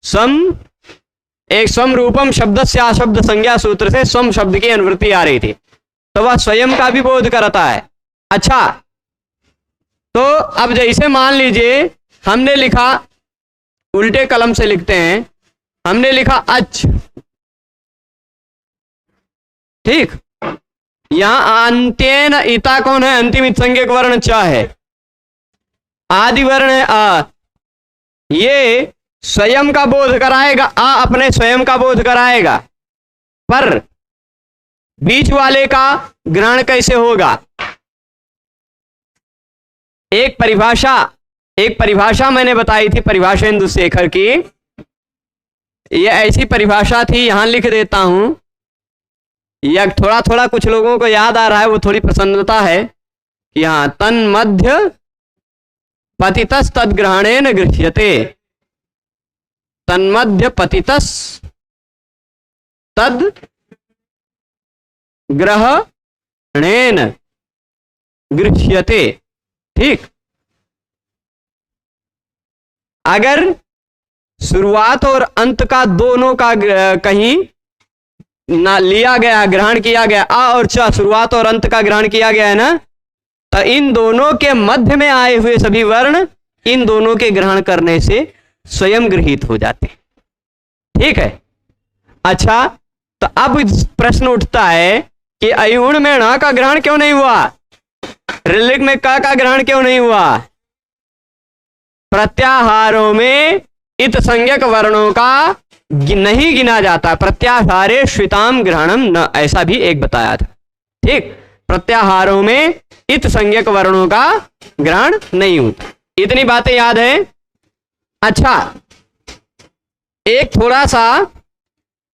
सम, एक सम रूपम शब्द से अशब्द संज्ञा सूत्र से सम शब्द की अनुवृत्ति आ रही थी, तो वह स्वयं का भी बोध करता है। अच्छा, तो अब जैसे मान लीजिए हमने लिखा, उल्टे कलम से लिखते हैं, हमने लिखा अच, ठीक। यहां अंत्येन इता कौन है? अंतिम इत संज्ञक वर्ण च है, आदि वर्ण है आ। ये स्वयं का बोध कराएगा, आ अपने स्वयं का बोध कराएगा, पर बीच वाले का ग्रहण कैसे होगा? एक परिभाषा मैंने बताई थी परिभाषेंदु शेखर की, ये ऐसी परिभाषा थी, यहां लिख देता हूं। यह थोड़ा थोड़ा कुछ लोगों को याद आ रहा है, वो थोड़ी प्रसन्नता है कि हाँ, तन मध्य पतितस तद ग्रहणेन गृह्यते, तन्मध्य पतितस तद ग्रहणेन गृह्यते, ठीक। अगर शुरुआत और अंत का दोनों का कहीं ना लिया गया, ग्रहण किया गया, आ और च शुरुआत और अंत का ग्रहण किया गया है ना, तो इन दोनों के मध्य में आए हुए सभी वर्ण इन दोनों के ग्रहण करने से स्वयं गृहीत हो जाते, ठीक है। अच्छा, तो अब प्रश्न उठता है कि अयुण में ण का ग्रहण क्यों नहीं हुआ? ऋलिक में क का ग्रहण क्यों नहीं हुआ? प्रत्याहारों में इत संज्ञक वर्णों का नहीं गिना जाता। प्रत्याहारे श्विताम ग्रहणम न, ऐसा भी एक बताया था, ठीक। प्रत्याहारों में इत संज्ञक वर्णों का ग्रहण नहीं होता। इतनी बातें याद है। अच्छा, एक थोड़ा सा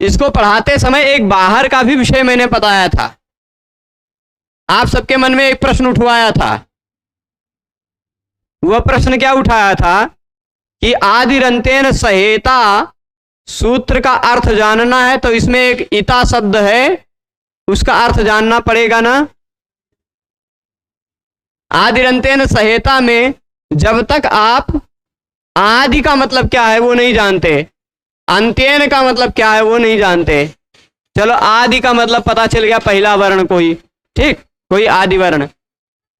इसको पढ़ाते समय एक बाहर का भी विषय मैंने बताया था। आप सबके मन में एक प्रश्न उठवाया था। वह प्रश्न क्या उठाया था कि आदिरंतेन सहेता सूत्र का अर्थ जानना है, तो इसमें एक इता शब्द है, उसका अर्थ जानना पड़ेगा ना। आदिरंतेन सहेता में जब तक आप आदि का मतलब क्या है वो नहीं जानते, अंत्येन का मतलब क्या है वो नहीं जानते, चलो आदि का मतलब पता चल गया, पहला वर्ण कोई, ठीक, कोई आदि वर्ण,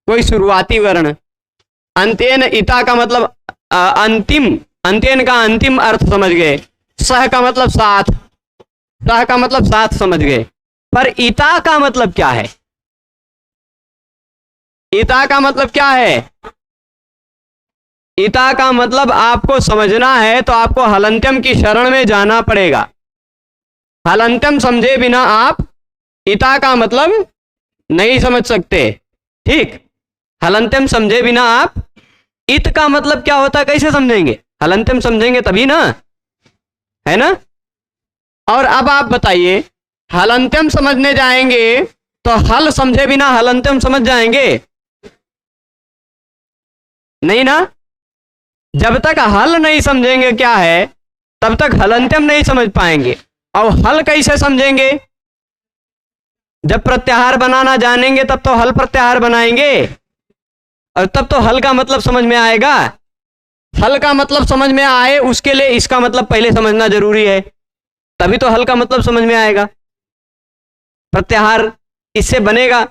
कोई शुरुआती वर्ण। अंत्येन इता का मतलब अंतिम, अंत्येन का अंतिम अर्थ समझ गए। सह का मतलब साथ, सह का मतलब साथ समझ गए। पर इता का मतलब क्या है? इता का मतलब क्या है? इता का मतलब आपको समझना है तो आपको हलंत्यम की शरण में जाना पड़ेगा। हलंत्यम समझे बिना आप इता का मतलब नहीं समझ सकते, ठीक। हलंत्यम समझे बिना आप इत का मतलब क्या होता है कैसे समझेंगे? हलंत्यम समझेंगे तभी ना, है ना। और अब आप बताइए, हलंत्यम समझने जाएंगे तो हल समझे बिना हलंत्यम समझ जाएंगे? नहीं ना। जब तक हल नहीं समझेंगे क्या है, तब तक हलंत्यम नहीं समझ पाएंगे। और हल कैसे समझेंगे? जब प्रत्याहार बनाना जानेंगे तब तो हल प्रत्याहार बनाएंगे, और तब तो हल का मतलब समझ में आएगा। हल का मतलब समझ में आए उसके लिए इसका मतलब पहले समझना जरूरी है, तभी तो हल का मतलब समझ में आएगा। प्रत्याहार इससे बनेगा,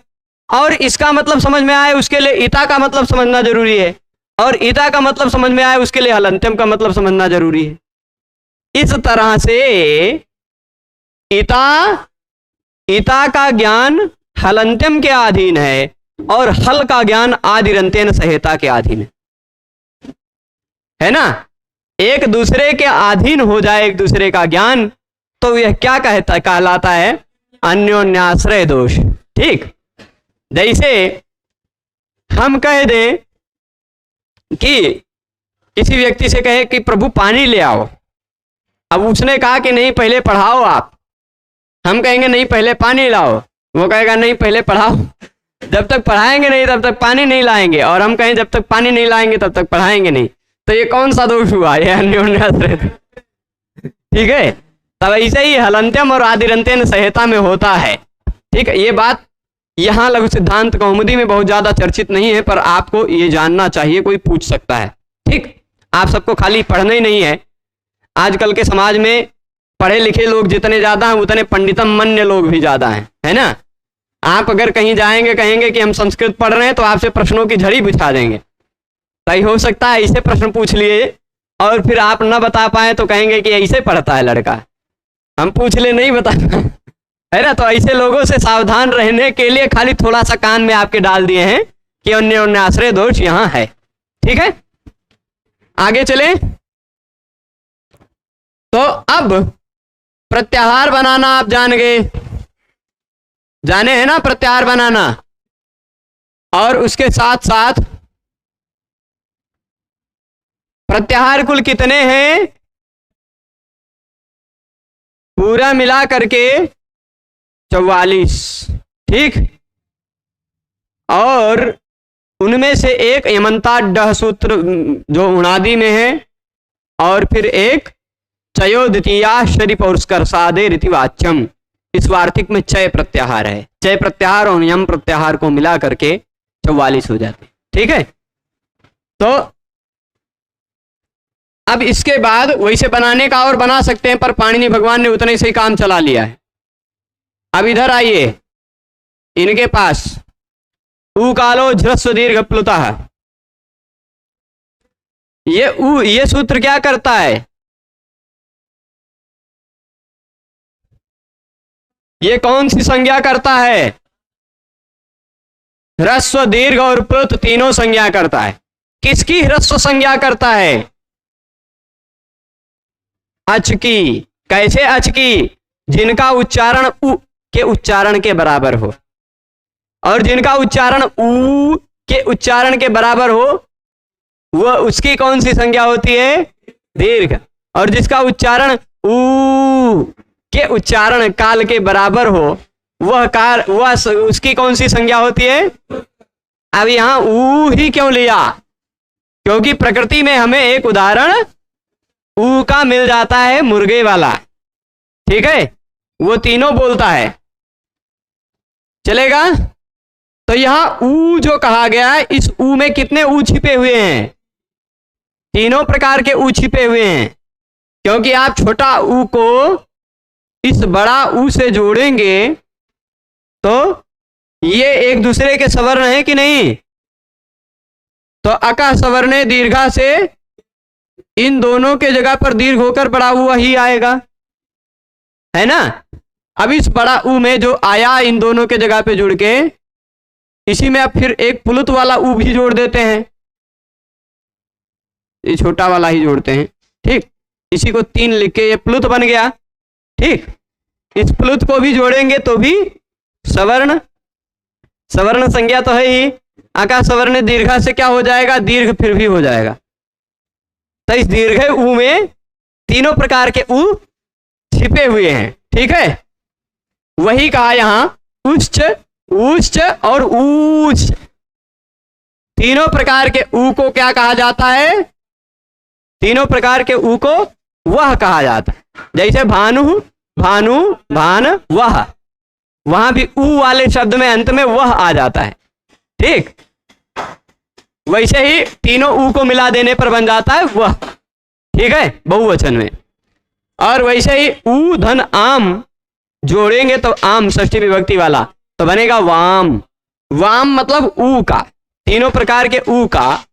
और इसका मतलब समझ में आए उसके लिए इता का मतलब समझना जरूरी है, और इता का मतलब समझ में आए उसके लिए हलंत्यम का मतलब समझना जरूरी है। इस तरह से इता का ज्ञान हलंत्यम के अधीन है और हल का ज्ञान आदिरंतेन सहेता के अधीन है ना। एक दूसरे के अधीन हो जाए एक दूसरे का ज्ञान, तो यह क्या कहलाता है? अन्योन्याश्रय दोष, ठीक। जैसे हम कह दें कि किसी व्यक्ति से कहे कि प्रभु पानी ले आओ, अब उसने कहा कि नहीं पहले पढ़ाओ आप, हम कहेंगे नहीं पहले पानी लाओ, वो कहेगा नहीं पहले पढ़ाओ, जब तक पढ़ाएंगे नहीं तब तक पानी नहीं लाएंगे, और हम कहें जब तक पानी नहीं लाएंगे तब तक पढ़ाएंगे नहीं, तो ये कौन सा दोष हुआ? ये अन्योन्याश्रय। ठीक है, तब ऐसे ही हलंत्यम और आदिरंत्यन संहिता में होता है। ठीक है, ये बात यहाँ लघु सिद्धांत कौमुदी में बहुत ज्यादा चर्चित नहीं है, पर आपको ये जानना चाहिए, कोई पूछ सकता है। ठीक, आप सबको खाली पढ़ना ही नहीं है। आजकल के समाज में पढ़े लिखे लोग जितने ज्यादा हैं उतने पंडितम मन्य लोग भी ज्यादा हैं, है ना। आप अगर कहीं जाएंगे कहेंगे कि हम संस्कृत पढ़ रहे हैं तो आपसे प्रश्नों की झड़ी बिछा देंगे। सही हो सकता है ऐसे प्रश्न पूछ लिए और फिर आप न बता पाए तो कहेंगे कि ऐसे पढ़ता है लड़का, हम पूछ ले नहीं बता पाए, है ना। तो ऐसे लोगों से सावधान रहने के लिए खाली थोड़ा सा कान में आपके डाल दिए हैं कि अन्योन्याश्रय दोष यहाँ है। ठीक है, आगे चले। तो अब प्रत्याहार बनाना आप जान गए, जाने हैं ना प्रत्याहार बनाना, और उसके साथ साथ प्रत्याहार कुल कितने हैं? पूरा मिला करके 44। ठीक, और उनमें से एक यमंताड्डः सूत्र जो उणादि में है, और फिर एक चयो द्वितीयाश्चर्य पौरुष्कर्षादे रीतिवाच्यम, इस वार्तिक में चय प्रत्याहार है। चय प्रत्याहार और यम प्रत्याहार को मिला करके 44 हो जाते। ठीक है, तो अब इसके बाद वैसे बनाने का और बना सकते हैं, पर पाणिनि भगवान ने उतने से ही काम चला लिया है। अब इधर आइए, इनके पास ऊ कालो झ्रस्व दीर्घ प्लुतः, ये सूत्र क्या करता है? ये कौन सी संज्ञा करता है? ह्रस्व दीर्घ और प्लुत तीनों संज्ञा करता है। किसकी ह्रस्व संज्ञा करता है? अच की। कैसे अच की? जिनका उच्चारण उ के उच्चारण के बराबर हो, और जिनका उच्चारण उ के उच्चारण के बराबर हो वह उसकी कौन सी संज्ञा होती है? दीर्घ। और जिसका उच्चारण उ के उच्चारण काल के बराबर हो वह उसकी कौन सी संज्ञा होती है? अब यहां ऊ ही क्यों लिया? क्योंकि प्रकृति में हमें एक उदाहरण ऊ का मिल जाता है, मुर्गे वाला। ठीक है, वो तीनों बोलता है, चलेगा। तो यहां ऊ जो कहा गया है, इस ऊ में कितने ऊ छिपे हुए हैं? तीनों प्रकार के ऊ छिपे हुए हैं, क्योंकि आप छोटा ऊ को इस बड़ा ऊ से जोड़ेंगे तो ये एक दूसरे के सवर्ण है कि नहीं? तो अका सवर्णे दीर्घा से इन दोनों के जगह पर दीर्घ होकर बड़ा ऊ ही आएगा, है ना। अब इस बड़ा ऊ में जो आया इन दोनों के जगह पे जुड़ के, इसी में अब फिर एक प्लुत वाला ऊ भी जोड़ देते हैं, ये छोटा वाला ही जोड़ते हैं। ठीक, इसी को 3 लिख के ये प्लुत बन गया। ठीक, इस प्लुत को भी जोड़ेंगे तो भी सवर्ण, सवर्ण संज्ञा तो है ही। आका सवर्ण दीर्घा से क्या हो जाएगा? दीर्घ फिर भी हो जाएगा। तो इस दीर्घ ऊ में तीनों प्रकार के ऊ छिपे हुए हैं। ठीक है, वही कहा यहां उच्च, उच्च और ऊच, तीनों प्रकार के ऊ को क्या कहा जाता है? तीनों प्रकार के ऊ को वह कहा जाता है। जैसे भानु, भानु, भान, वह, वहां भी ऊ वाले शब्द में अंत में वह आ जाता है। ठीक, वैसे ही तीनों ऊ को मिला देने पर बन जाता है वह। ठीक है, बहुवचन में। और वैसे ही ऊ धन आम जोड़ेंगे तो आम षष्ठी विभक्ति वाला तो बनेगा वाम। वाम मतलब ऊ का, तीनों प्रकार के ऊ का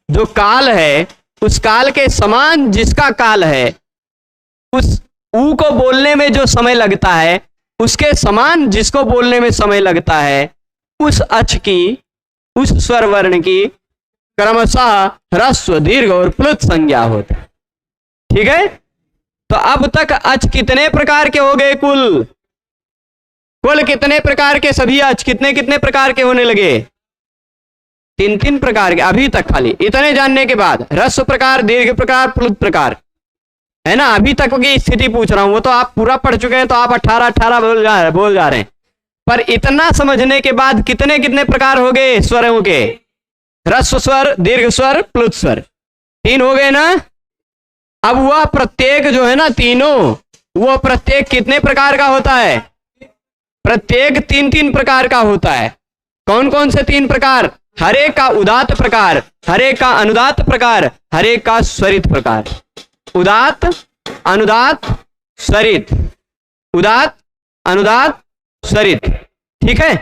जो काल है, उस काल के समान जिसका काल है, उस ऊ को बोलने में जो समय लगता है, उसके समान जिसको बोलने में समय लगता है, उस अच की, उस स्वर वर्ण की क्रमशः ह्रस्व, दीर्घ और प्लुत संज्ञा होती है। ठीक है, तो अब तक अच कितने प्रकार के हो गए? कुल कितने प्रकार के? सभी अच कितने कितने प्रकार के होने लगे? 3 प्रकार के अभी तक। खाली इतने जानने के बाद ह्रस्व प्रकार, दीर्घ प्रकार, प्लुत प्रकार, है ना। अभी तक की स्थिति पूछ रहा हूं, वो तो आप पूरा पढ़ चुके हैं, तो आप 18 बोल जा रहे हैं। पर इतना समझने के बाद कितने कितने प्रकार हो गए स्वरों के? ह्रस्व स्वर, दीर्घ स्वर, प्लुत स्वर, 3 हो गए ना। अब वह प्रत्येक जो है ना तीनों, वो प्रत्येक कितने प्रकार का होता है? प्रत्येक 3-3 प्रकार का होता है। कौन कौन से 3 प्रकार? हरे का उदात्त प्रकार, हरे का अनुदात्त प्रकार, हरे का स्वरित प्रकार। उदात्त, अनुदात्त, स्वरित, उदात्त, अनुदात्त, स्वरित। ठीक है।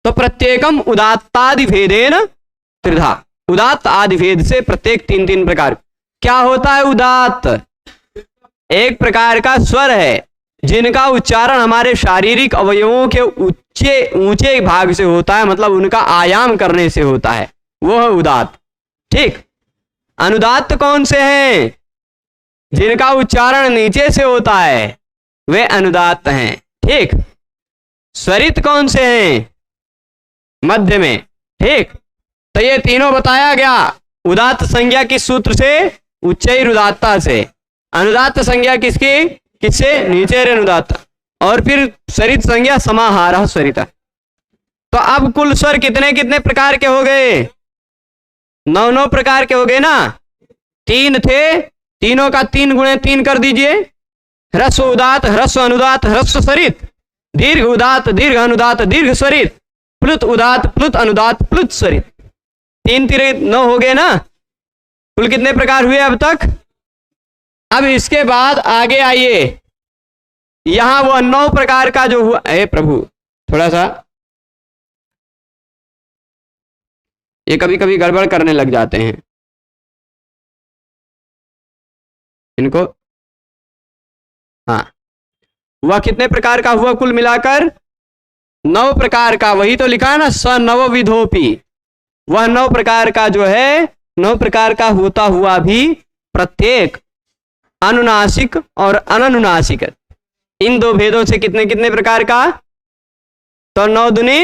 तो प्रत्येकम उदात्तादि भेदेन त्रिधा, उदात्त आदि भेद से प्रत्येक 3-3 प्रकार। क्या होता है उदात्त? एक प्रकार का स्वर है जिनका उच्चारण हमारे शारीरिक अवयवों के ऊंचे भाग से होता है, मतलब उनका आयाम करने से होता है, वो है उदात्त। ठीक। अनुदात्त कौन से हैं? जिनका उच्चारण नीचे से होता है, वे अनुदात्त हैं। ठीक। स्वरित कौन से हैं? मध्य में। ठीक। तो ये तीनों बताया गया। उदात्त संज्ञा किस सूत्र से? उच्चैरुदात्ता से। अनुदात्त संज्ञा किसकी? किससे? नीचैरनुदात्त। और फिर स्वरित संज्ञा समाहारः स्वरितः। तो अब कुल स्वर कितने कितने प्रकार के हो गए? 9 प्रकार के हो गए ना। 3 थे, तीनों का 3 गुणे 3 कर दीजिए। ह्रस्व उदात्त, ह्रस्व अनुदात्त, ह्रस्व स्वरित, दीर्घ उदात्त, दीर्घ अनुदात्त, दीर्घ स्वरित, प्लुत उदात्त, प्लुत अनुदात्त, प्लुत स्वरित। 3 3 9 हो गए ना। कुल कितने प्रकार हुए अब तक? अब इसके बाद आगे आइए, यहां वो 9 प्रकार का जो हुआ। प्रभु थोड़ा सा ये कभी कभी गड़बड़ करने लग जाते हैं इनको। हाँ, वह कितने प्रकार का हुआ कुल मिलाकर? 9 प्रकार का। वही तो लिखा है ना, स नवविधोपि। वह 9 प्रकार का जो है, 9 प्रकार का होता हुआ भी प्रत्येक अनुनासिक और अननुनासिक, इन 2 भेदों से कितने कितने प्रकार का? तो 9 दूनी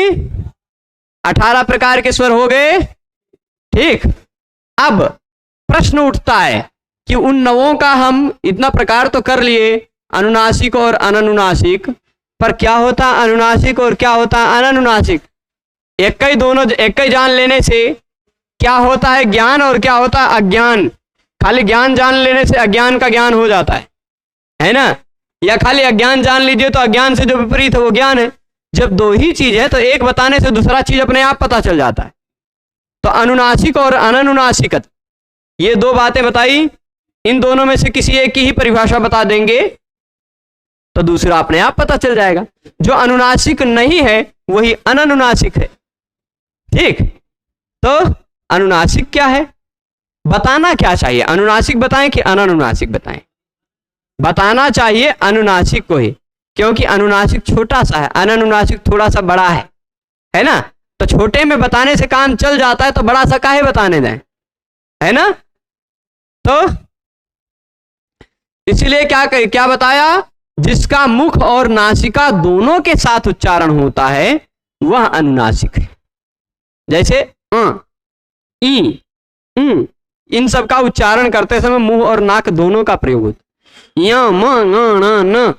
18 प्रकार के स्वर हो गए। ठीक। अब प्रश्न उठता है कि उन 9 का हम इतना प्रकार तो कर लिए, अनुनासिक और अननुनासिक, पर क्या होता अनुनासिक और क्या होता अननुनासिक? एक ही दोनों एक ही जान लेने से क्या होता है? ज्ञान और क्या होता है? अज्ञान। खाली ज्ञान जान लेने से अज्ञान का ज्ञान हो जाता है ना? या खाली अज्ञान जान लीजिए तो अज्ञान से जो विपरीत है वो ज्ञान है। जब 2 ही चीज है तो एक बताने से दूसरा चीज अपने आप पता चल जाता है। तो अनुनासिक और अननुनासिक, ये 2 बातें बताई। इन दोनों में से किसी एक की ही परिभाषा बता देंगे तो दूसरा अपने आप पता चल जाएगा। जो अनुनासिक नहीं है वही अननुनासिक है। ठीक। तो अनुनासिक क्या है? बताना क्या चाहिए? अनुनासिक बताएं कि अननुनासिक बताएं? बताना चाहिए अनुनासिक को ही, क्योंकि अनुनासिक छोटा सा है, अननुनासिक थोड़ा सा बड़ा है ना? तो छोटे में बताने से काम चल जाता है, तो बड़ा सा काहे बताने दें, है ना? तो इसलिए क्या बताया? जिसका मुख और नासिका दोनों के साथ उच्चारण होता है वह अनुनासिक है। जैसे ई, इन सब का उच्चारण करते समय मुंह और नाक दोनों का प्रयोग होता है। या म न न,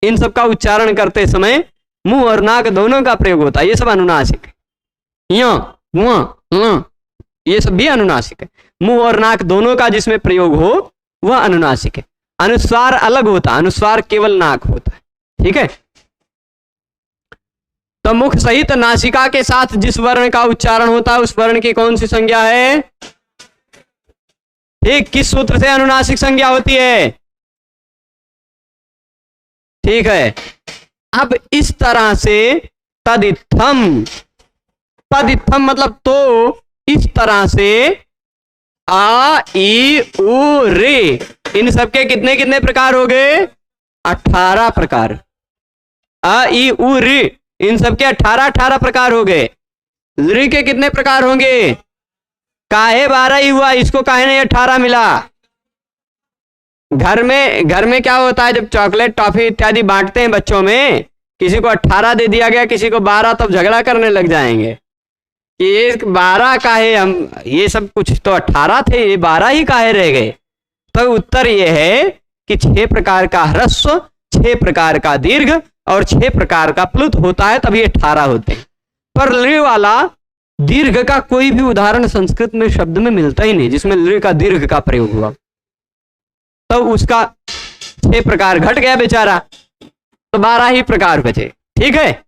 इन सब का उच्चारण करते समय मुंह और नाक दोनों का प्रयोग होता है, ये सब अनुनासिक है। या न, ये सब भी अनुनासिक है। मुंह और नाक दोनों का जिसमें प्रयोग हो वह अनुनासिक है। अनुस्वार अलग होता है, अनुस्वार केवल नाक होता है। ठीक है। तो मुख सहित नासिका के साथ जिस वर्ण का उच्चारण होता है उस वर्ण की कौन सी संज्ञा है? ठीक। किस सूत्र से अनुनासिक संज्ञा होती है? ठीक है। अब इस तरह से तदित्थम, तदित्थम मतलब तो, इस तरह से आ ई उ रे, इन सबके कितने कितने प्रकार हो गए? 18 प्रकार। आ ई उ रे, इन सबके 18 प्रकार हो गए। री के कितने प्रकार होंगे? काहे 12 ही हुआ, इसको काहे नहीं 18 मिला? घर में क्या होता है, जब चॉकलेट टॉफी इत्यादि बांटते हैं बच्चों में, किसी को 18 दे दिया गया, किसी को 12, तब झगड़ा करने लग जाएंगे कि ये 12 काहे, हम ये सब कुछ तो 18 थे, ये 12 ही काहे रह गए? तो उत्तर ये है कि 6 प्रकार का ह्रस्व, 6 प्रकार का दीर्घ और 6 प्रकार का प्लुत होता है, तभी 18 होते हैं। पर लृ वाला दीर्घ का कोई भी उदाहरण संस्कृत में शब्द में मिलता ही नहीं जिसमें लृ का दीर्घ का प्रयोग हुआ, तो उसका 6 प्रकार घट गया बेचारा, तो 12 ही प्रकार बचे। ठीक है,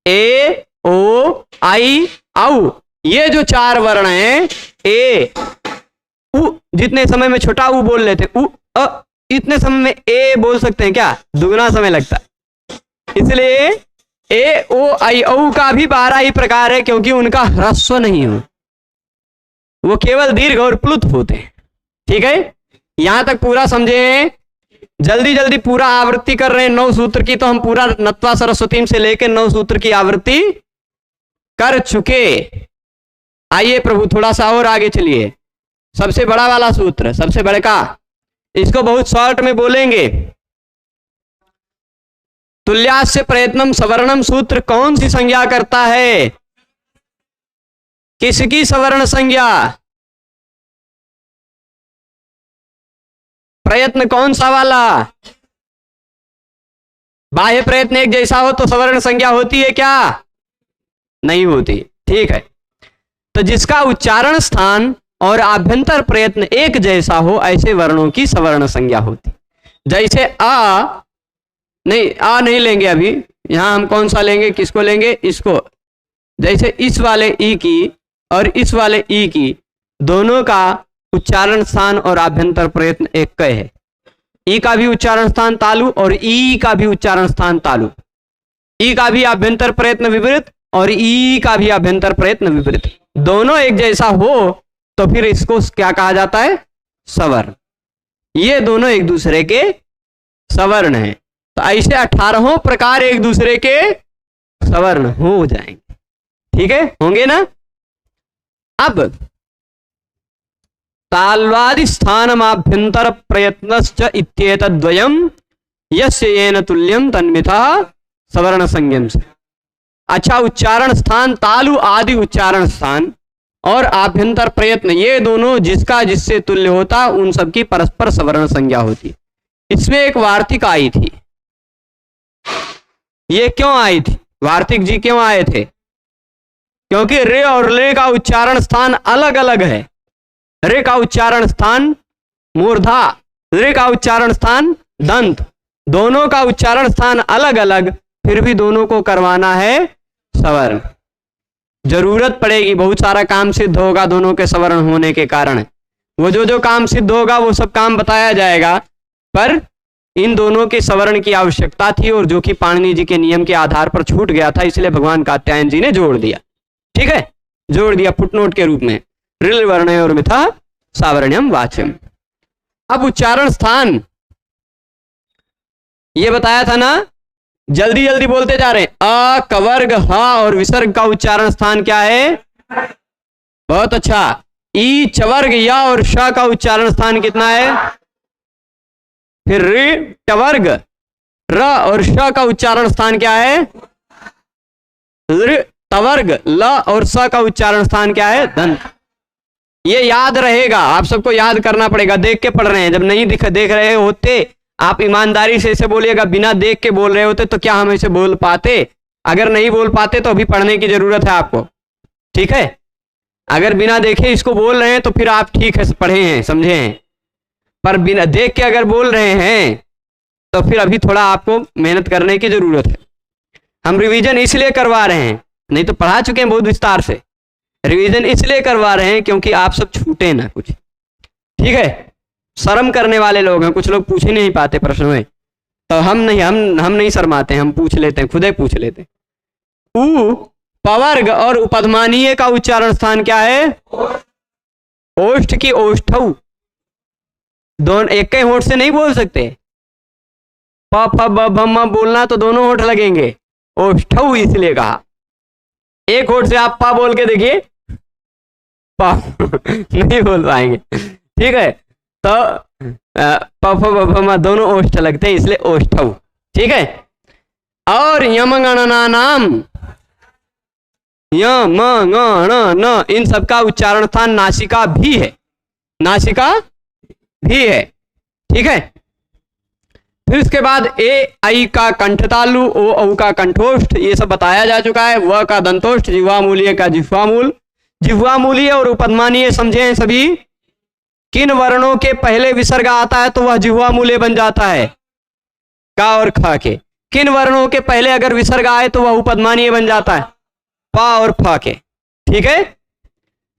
ए ओ आई औ, ये जो 4 वर्ण हैं, ए उ जितने समय में छोटा उ बोल लेते, उ अ इतने समय में ए बोल सकते हैं क्या? दुगना समय लगता है। इसलिए ए ओ आई औ का भी 12 ही प्रकार है, क्योंकि उनका ह्रस्व नहीं हो, वो केवल दीर्घ और प्लुत होते हैं। ठीक है, यहां तक पूरा समझे? जल्दी जल्दी पूरा आवृत्ति कर रहे हैं 9 सूत्र की, तो हम पूरा नत्वा सरस्वती से लेकर 9 सूत्र की आवृत्ति कर चुके। आइए प्रभु थोड़ा सा और आगे चलिए। सबसे बड़ा वाला सूत्र, सबसे बड़े का, इसको बहुत शॉर्ट में बोलेंगे। तुल्यास्य प्रयत्नम सवर्णम सूत्र कौन सी संज्ञा करता है? किसकी सवर्ण संज्ञा? प्रयत्न कौन सा वाला? बाह्य प्रयत्न एक जैसा हो तो सवर्ण संज्ञा होती है क्या? नहीं होती। ठीक है, तो जिसका उच्चारण स्थान और आभ्यंतर प्रयत्न एक जैसा हो ऐसे वर्णों की सवर्ण संज्ञा होती। जैसे आ नहीं लेंगे अभी, यहां हम कौन सा लेंगे, किसको लेंगे? इसको। जैसे इस वाले ई की और इस वाले ई की दोनों का उच्चारण स्थान और आभ्यंतर प्रयत्न एक है। ई का भी उच्चारण स्थान तालु और ई का भी उच्चारण स्थान तालु। ई का भी आभ्यंतर प्रयत्न विपरीत और ई का भी आभ्यंतर प्रयत्न विपरीत, दोनों एक जैसा हो तो फिर इसको क्या कहा जाता है? सवर्ण। ये दोनों एक दूसरे के सवर्ण हैं, तो ऐसे 18 प्रकार एक दूसरे के सवर्ण हो जाएंगे। ठीक है, होंगे ना? अब ताल्वादि स्थानमाभ्यंतर प्रयत्नश्च इत्येतद्वयम् यस्य येन तुल्यम तन्मिथा सवर्ण संज्ञम से। अच्छा, उच्चारण स्थान तालु आदि उच्चारण स्थान और आभ्यंतर प्रयत्न, ये दोनों जिसका जिससे तुल्य होता उन सबकी परस्पर सवर्ण संज्ञा होती। इसमें एक वार्तिक आई थी। ये क्यों आई थी? वार्तिक जी क्यों आए थे? क्योंकि रे और ले का उच्चारण स्थान अलग अलग है। रे का उच्चारण स्थान मूर्धा, रे का उच्चारण स्थान दंत, दोनों का उच्चारण स्थान अलग अलग, फिर भी दोनों को करवाना है सवर्ण। जरूरत पड़ेगी, बहुत सारा काम सिद्ध होगा दोनों के सवर्ण होने के कारण। वो जो काम सिद्ध होगा वो सब काम बताया जाएगा, पर इन दोनों के सवर्ण की आवश्यकता थी और जो कि पाणिनि जी के नियम के आधार पर छूट गया था, इसलिए भगवान कात्यायन जी ने जोड़ दिया। ठीक है, जोड़ दिया फुटनोट के रूप में, रिल वर्ण और मिथा सावर्ण्यम वाच्यम। अब उच्चारण स्थान ये बताया था ना, जल्दी जल्दी बोलते जा रहे हैं। अ कवर्ग ह और विसर्ग का उच्चारण स्थान क्या है? बहुत अच्छा। ई चवर्ग या और श का उच्चारण स्थान कितना है? फिर रि टवर्ग र और श का उच्चारण स्थान क्या है? ऋ तवर्ग ल और स का उच्चारण स्थान क्या है? दंत। ये याद रहेगा, आप सबको याद करना पड़ेगा। देख के पढ़ रहे हैं, जब नहीं देख रहे होते आप ईमानदारी से इसे बोलिएगा, बिना देख के बोल रहे होते तो क्या हम इसे बोल पाते? अगर नहीं बोल पाते तो अभी पढ़ने की जरूरत है आपको। ठीक है, अगर बिना देखे इसको बोल रहे हैं तो फिर आप ठीक है पढ़े हैं, समझे हैं, पर बिना देख के अगर बोल रहे हैं तो फिर अभी थोड़ा आपको मेहनत करने की जरूरत है। हम रिवीजन इसलिए करवा रहे हैं, नहीं तो पढ़ा चुके हैं बहुत विस्तार से। रिवीजन इसलिए करवा रहे हैं क्योंकि आप सब छूटे ना कुछ। ठीक है, शर्म करने वाले लोग हैं, कुछ लोग पूछ ही नहीं पाते प्रश्न में, तो हम नहीं शर्माते, हम पूछ लेते हैं, खुद ही पूछ लेते हैं। उ पवर्ग और उपधमानीय का उच्चारण स्थान क्या है? ओष्ठ की ओष्ठऊ, दोनों एक ही होंठ से नहीं बोल सकते। प फ ब भ म बोलना तो दोनों होंठ लगेंगे, ओष्ठऊ इसलिए कहा। एक होंठ से आप पा बोल के देखिए, पा नहीं बोल पाएंगे। ठीक है, तो प फ ब भ म दोनों ओष्ठ लगते हैं, इसलिए ओष्ठऊ। ठीक है, और यमगणना नाम यम गण न, इन सबका उच्चारण स्थान नासिका भी है, नासिका भी है। ठीक है, फिर उसके बाद ए आई का कंठतालु, ओ औ का कंठोष्ठ, ये सब बताया जा चुका है। व का दंतोष्ठ, जिह्वामूलीय का जिह्वामूल। जिह्वामूलीय और उपध्मानीय समझे हैं सभी। किन वर्णों के पहले विसर्ग आता है तो वह जिह्वामूलीय बन जाता है, का और ख के। किन वर्णों के पहले अगर विसर्ग आए तो वह उपध्मानीय बन जाता है, पा और फ के। ठीक है,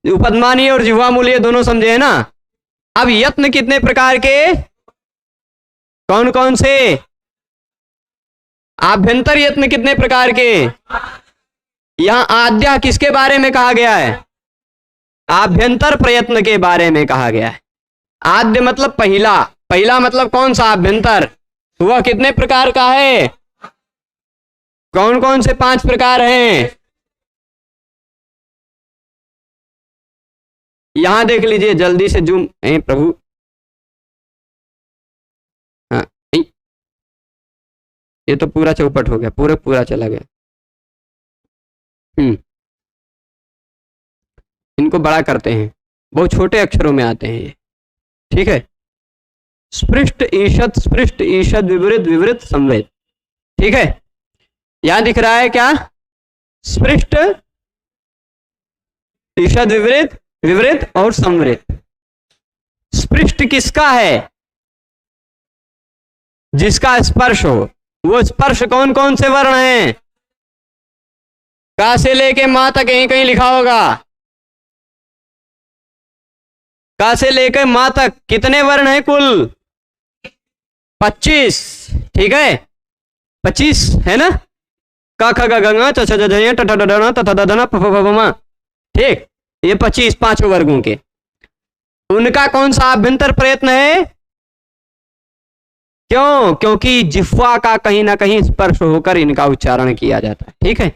उपध्मानीय और जिह्वामूलीय दोनों समझे है ना। अब यत्न कितने प्रकार के, कौन कौन से? आभ्यंतर यत्न कितने प्रकार के? यहां आद्या किसके बारे में कहा गया है? आभ्यंतर प्रयत्न के बारे में कहा गया है। आद्य मतलब पहला, पहला मतलब कौन सा? आभ्यंतर। वह कितने प्रकार का है? कौन कौन से 5 प्रकार हैं? यहां देख लीजिए जल्दी से, जूम है प्रभु। हाँ, ये तो पूरा चौपट हो गया, पूरा चला गया। इनको बड़ा करते हैं, बहुत छोटे अक्षरों में आते हैं ये। ठीक है, स्पृष्ट ईषद, स्पृष्ट ईषद, विवृत विवृत संवेद। ठीक है, यहां दिख रहा है क्या? स्पृष्ट ईषद, विवृत विवृत और संवृत। स्पृष्ट किसका है? जिसका स्पर्श हो। वो स्पर्श कौन कौन से वर्ण हैं? का से लेके मां तक कहीं कहीं लिखा होगा। का से लेकर मां तक कितने वर्ण हैं कुल? 25। ठीक है, 25 है ना। का ख ग घ च छ ज झ ट ठ ड ढ त थ द ध न प फ ब म। ठीक, ये 25 पांचों वर्गों के। उनका कौन सा आभ्यंतर प्रयत्न है? क्यों? क्योंकि जिह्वा का कहीं ना कहीं स्पर्श होकर इनका उच्चारण किया जाता है। ठीक है,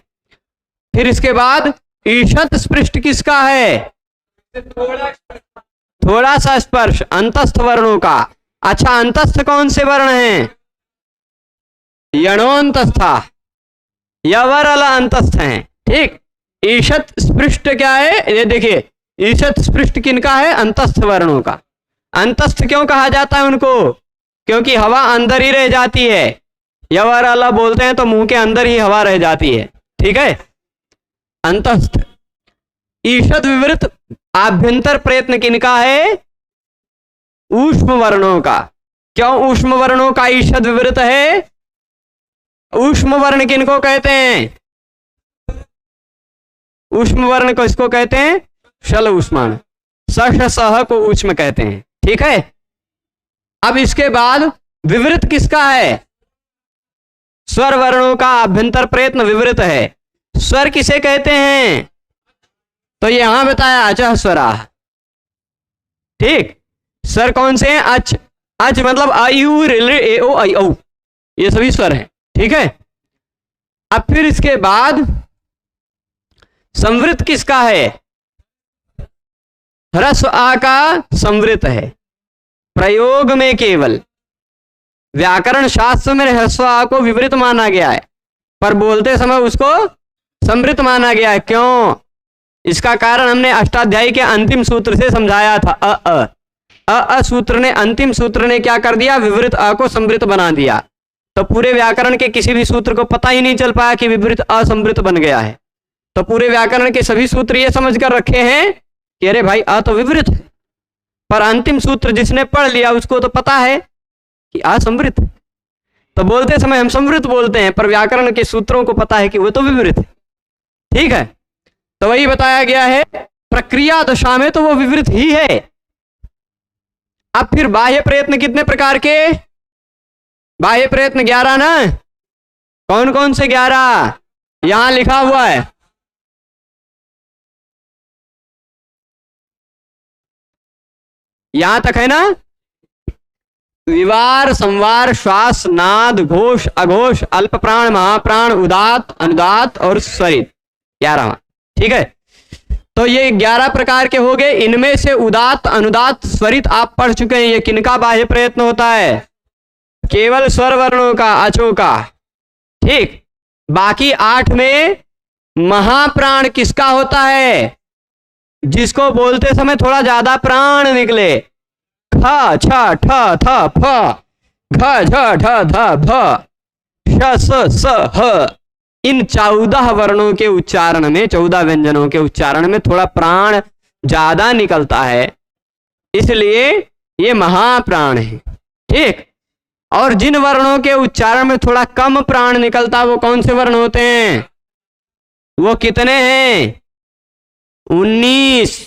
फिर इसके बाद ईषद स्पृष्ट किसका है? थोड़ा सा स्पर्श, अंतस्थ वर्णों का। अच्छा, अंतस्थ कौन से वर्ण हैं? यणोंतस्था, यवर अंतस्थ हैं। ठीक, ईषद स्पृष्ट क्या है? ये देखिए, ईषद स्पृष्ट किनका है? अंतस्थ वर्णों का। अंतस्थ क्यों कहा जाता है उनको? क्योंकि हवा अंदर ही रह जाती है। यवर अला बोलते हैं तो मुंह के अंदर ही हवा रह जाती है। ठीक है, अंतस्थ। ईषद विवृत आभ्यंतर प्रयत्न किनका है? ऊष्म वर्णों का। क्यों ऊष्म वर्णों का ईषद विवृत है? ऊष्म वर्ण किनको कहते हैं? ऊष्म वर्ण को इसको कहते हैं शल ऊष्माण। सह को ऊष्म कहते हैं। ठीक है, अब इसके बाद विवृत किसका है? स्वर वर्णों का आभ्यंतर प्रयत्न विवृत है। स्वर किसे कहते हैं? तो यहां बताया अचः स्वरा। ठीक, स्वर कौन से हैं? अच, अच मतलब आ यू ए ओ आई औ, ये सभी स्वर हैं। ठीक है, अब फिर इसके बाद संवृत किसका है? ह्रस्व आ का संवृत है। प्रयोग में केवल व्याकरण शास्त्र में ह्रस्व आ को विवृत माना गया है, पर बोलते समय उसको संवृत माना गया है। क्यों? इसका कारण हमने अष्टाध्यायी के अंतिम सूत्र से समझाया था। अ सूत्र ने, अंतिम सूत्र ने क्या कर दिया? विवृत अ को संवृत बना दिया। तो पूरे व्याकरण के किसी भी सूत्र को पता ही नहीं चल पाया कि विवृत असंवृत बन गया है। तो पूरे व्याकरण के सभी सूत्र ये समझ कर रखे हैं कि अरे भाई अ तो विवृत है, पर अंतिम सूत्र जिसने पढ़ लिया उसको तो पता है कि असंवृत है। तो बोलते समय हम संवृत बोलते हैं, पर व्याकरण के सूत्रों को पता है कि वो तो विवृत है। ठीक है, तो वही बताया गया है, प्रक्रिया दशा में तो वो विवृत ही है। अब फिर बाह्य प्रयत्न कितने प्रकार के? बाह्य प्रयत्न 11 ना। कौन कौन से 11? यहां लिखा हुआ है। यहां तक है ना? विवार, संवार, श्वास, नाद, घोष, अघोष, अल्प प्राण, महाप्राण, उदात, अनुदात और स्वरित। 11वां। ठीक है, तो ये 11 प्रकार के हो गए। इनमें से उदात, अनुदात, स्वरित आप पढ़ चुके हैं। ये किनका बाह्य प्रयत्न होता है? केवल स्वर वर्णों का, अचों का। ठीक, बाकी 8 में महाप्राण किसका होता है? जिसको बोलते समय थोड़ा ज्यादा प्राण निकले। ख, छ, ठ, थ, फ, घ झ ढ ध भ श स ह, इन 14 वर्णों के उच्चारण में, 14 व्यंजनों के उच्चारण में थोड़ा प्राण ज्यादा निकलता है, इसलिए ये महाप्राण है। ठीक। और जिन वर्णों के उच्चारण में थोड़ा कम प्राण निकलता है वो कौन से वर्ण होते हैं? वो कितने हैं? 19।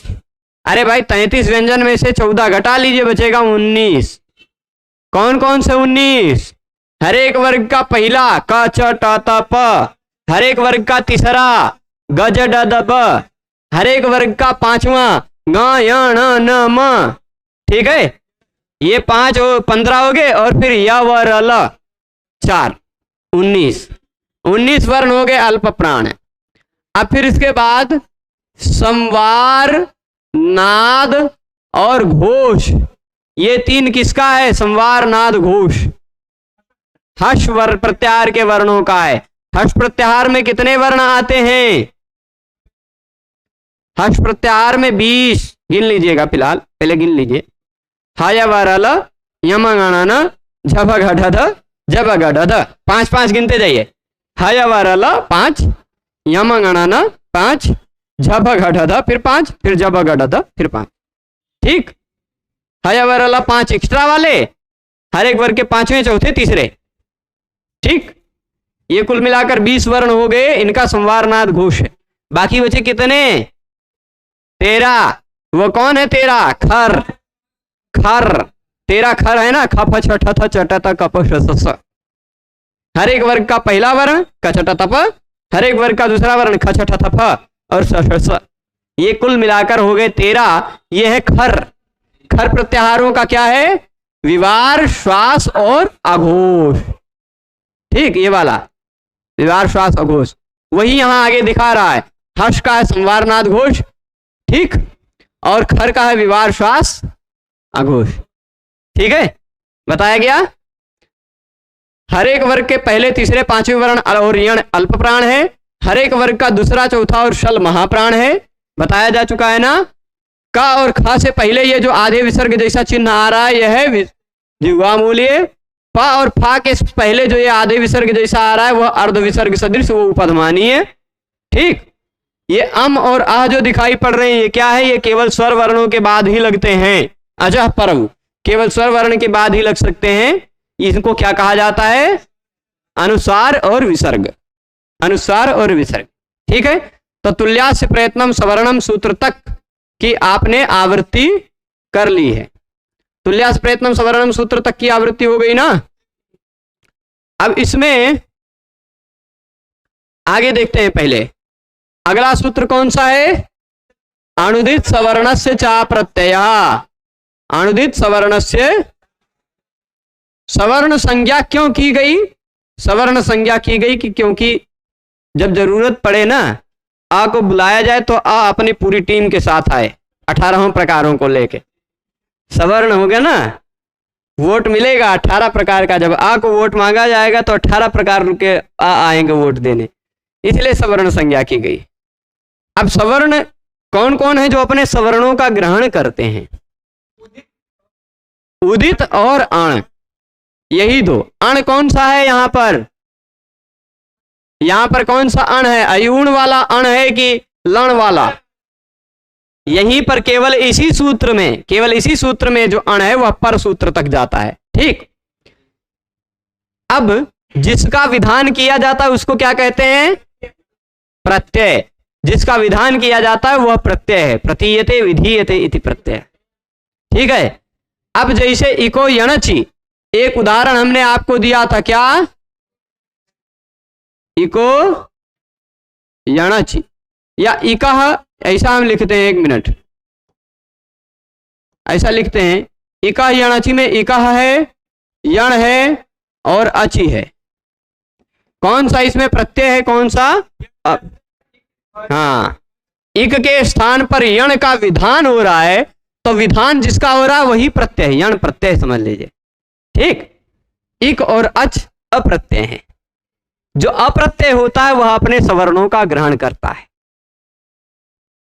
अरे भाई 33 व्यंजन में से 14 घटा लीजिए, बचेगा 19। कौन कौन से 19? हर एक वर्ग का पहला क छ ट त प, हर एक वर्ग का तीसरा ग ज ड द ब, हर एक वर्ग का पांचवा ग य ण न म। ठीक है, ये 5 15 हो गए, और फिर य व र ल 4, 19 वर्ण हो गए अल्प प्राण। अब फिर इसके बाद संवार, नाद और घोष, ये 3 किसका है? संवार, नाद, घोष। हर्ष प्रत्याहार के वर्णों का है। हर्ष प्रत्याहार में कितने वर्ण आते हैं? हर्ष प्रत्याहार में 20 गिन लीजिएगा, फिलहाल पहले गिन लीजिए। हाया वारल यम गणन झभ घ ढ जब घ ढ ध, 5 गिनते जाइए। हाया वारल 5, यम गणन 5, झभ घ ढ ध फिर 5, फिर जब घ ढ ध फिर 5। ठीक। हाया वारल 5 एक्स्ट्रा वाले, हर एक वर्ग के 5वें, चौथे, तीसरे। ठीक। ये कुल मिलाकर 20 वर्ण हो गए, इनका संवार, नाद, घोष है। बाकी बचे कितने? 13। वो कौन है 13? खर। खर 13 खर है ना, ख फ छ ठ थ च ट त क प श स स। हर एक वर्ग का पहला वर्ण क छ ट त प, हर एक वर्ग का दूसरा वर्ण ख छ ठ थ फ और स श स। ये कुल मिलाकर हो गए 13। ये है खर। खर प्रत्याहारों का क्या है? विवार, श्वास और अघोष। ठीक, ये वाला विवार, श्वास, अघोष, वही यहां आगे दिखा रहा है। हर्ष का है संवार, नाद, घोष। ठीक। और खर का है विवार, श्वास, अघोष। ठीक है, बताया गया। हर एक वर्ग के पहले, तीसरे, पांचवें वर्ण और यण अल्प प्राण है। हर एक वर्ग का दूसरा, चौथा और शल महाप्राण है। बताया जा चुका है ना। का और खा से पहले ये जो आधे विसर्ग जैसा चिन्ह आ रहा है, यह है जिह्वा मूल्य। पा और फा के पहले जो ये आधे विसर्ग जैसा आ रहा है वह अर्ध विसर्ग सदृश, वो उपधमानी है। ठीक। ये अम और आह जो दिखाई पड़ रहे हैं, ये क्या है? ये केवल स्वर वर्णों के बाद ही लगते हैं। अजह परम, केवल स्वर वर्ण के बाद ही लग सकते हैं। इनको क्या कहा जाता है? अनुस्वार और विसर्ग। अनुस्वार और विसर्ग। ठीक है। तो तुल्यास्य प्रयत्नम सवर्णम सूत्र तक की आपने आवृत्ति कर ली है। तुल्यास प्रयत्नम सवर्णम सूत्र तक की आवृत्ति हो गई ना। अब इसमें आगे देखते हैं। पहले अगला सूत्र कौन सा है? अनुदित सवर्णस्य चा प्रत्यय। अनुदित सवर्णस्य, सवर्ण संज्ञा क्यों की गई? सवर्ण संज्ञा की गई कि क्योंकि जब जरूरत पड़े ना, आ को बुलाया जाए तो आ अपनी पूरी टीम के साथ आए, 18 प्रकारों को लेके। सवर्ण हो गया ना, वोट मिलेगा 18 प्रकार का। जब आ को वोट मांगा जाएगा तो 18 प्रकार के आ आएंगे वोट देने, इसलिए सवर्ण संज्ञा की गई। अब सवर्ण कौन कौन है जो अपने सवर्णों का ग्रहण करते हैं? उदित और अण, यही दो। अण कौन सा है यहां पर? यहां पर कौन सा अण है? अयूण वाला अण है कि लण वाला? यहीं पर केवल इसी सूत्र में, केवल इसी सूत्र में जो अण है वह पर सूत्र तक जाता है। ठीक। अब जिसका विधान किया जाता है उसको क्या कहते हैं? प्रत्यय। जिसका विधान किया जाता है वह प्रत्यय है। प्रतीयते विधीयते इति प्रत्यय। ठीक है। अब जैसे इको यणचि, एक उदाहरण हमने आपको दिया था, क्या? इको यणचि या इकह, ऐसा हम लिखते हैं। 1 मिनट, ऐसा लिखते हैं। इकह यणचि में इकह है, यण है और अचि है। कौन सा इसमें प्रत्यय है? कौन सा? हाँ, इक के स्थान पर यण का विधान हो रहा है, तो विधान जिसका हो रहा है वही प्रत्यय, यण प्रत्यय समझ लीजिए। ठीक। इक और अच अप्रत्यय है। जो अप्रत्यय होता है वह अपने सवर्णों का ग्रहण करता है।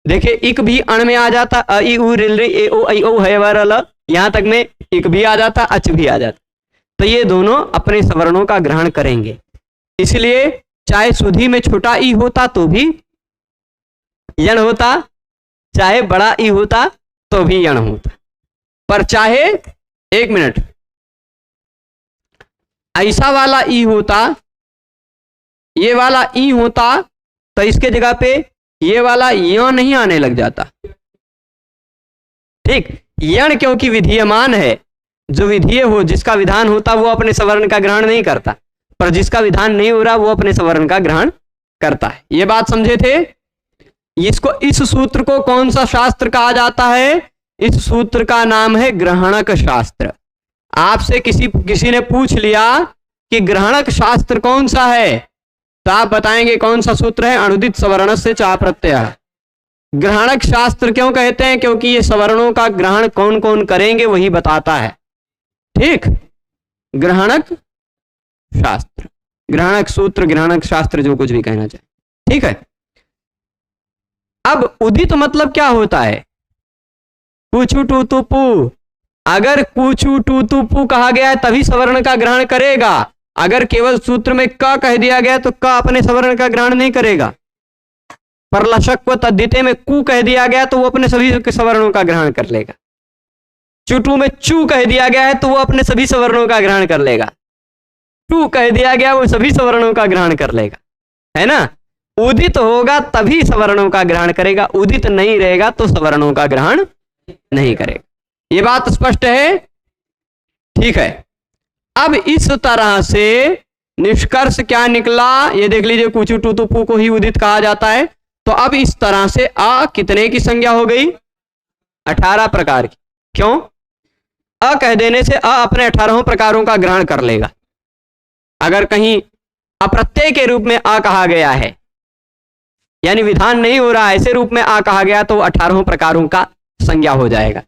देखिए, इक भी अण में आ जाता, अ इ उ रिल रे ए ओ ऐ ओ है वर ल, यहां तक में इक भी आ जाता, अच भी आ जाता। तो ये दोनों अपने सवर्णों का ग्रहण करेंगे। इसलिए चाहे सुधि में छोटा ई होता तो भी यण होता, चाहे बड़ा ई होता तो भी यण होता, पर चाहे, एक मिनट, ऐसा वाला ई होता, ये वाला ई होता, तो इसके जगह पे ये वाला यो नहीं आने लग जाता। ठीक, यण क्योंकि विधीयमान है, जो विधीय हो, जिसका विधान होता वो अपने सवर्ण का ग्रहण नहीं करता, पर जिसका विधान नहीं हो रहा वो अपने सवर्ण का ग्रहण करता है। ये बात समझे थे? इसको, इस सूत्र को कौन सा शास्त्र कहा जाता है? इस सूत्र का नाम है ग्रहणक शास्त्र। आपसे किसी ने पूछ लिया कि ग्रहणक शास्त्र कौन सा है, तो आप बताएंगे कौन सा सूत्र है? अनुदित सवर्ण से चा प्रत्यय। ग्रहणक शास्त्र क्यों कहते हैं? क्योंकि ये सवर्णों का ग्रहण कौन कौन करेंगे वही बताता है। ठीक, ग्रहणक शास्त्र, ग्रहणक सूत्र, ग्रहणक शास्त्र, जो कुछ भी कहना चाहे। ठीक है, अब उदित मतलब क्या होता है? कुछू टू तू पू। अगर कुछू टू तू पू कहा गया है तभी सवर्ण का ग्रहण करेगा। अगर केवल सूत्र में क कह दिया गया तो क अपने सवर्ण का ग्रहण नहीं करेगा। पर लशक व तद्धिते में कु कह दिया गया तो वो अपने सभी सवर्णों का ग्रहण कर लेगा। चुटू में चू कह दिया गया है तो वो अपने सभी सवर्णों का ग्रहण कर लेगा। टू कह दिया गया वो सभी सवर्णों का ग्रहण कर लेगा, है ना? उदित होगा तभी सवर्णों का ग्रहण करेगा, उदित नहीं रहेगा तो सवर्णों का ग्रहण नहीं करेगा। ये बात स्पष्ट है? ठीक है, अब इस तरह से निष्कर्ष क्या निकला ये देख लीजिए। कुचु टू तू को ही उदित कहा जाता है। तो अब इस तरह से अ कितने की संज्ञा हो गई? 18 प्रकार की। क्यों? अ कह देने से अ अपने 18 प्रकारों का ग्रहण कर लेगा। अगर कहीं अप्रत्यय के रूप में अ कहा गया है, यानी विधान नहीं हो रहा, ऐसे रूप में आ कहा गया तो 18 प्रकारों का संज्ञा हो जाएगा।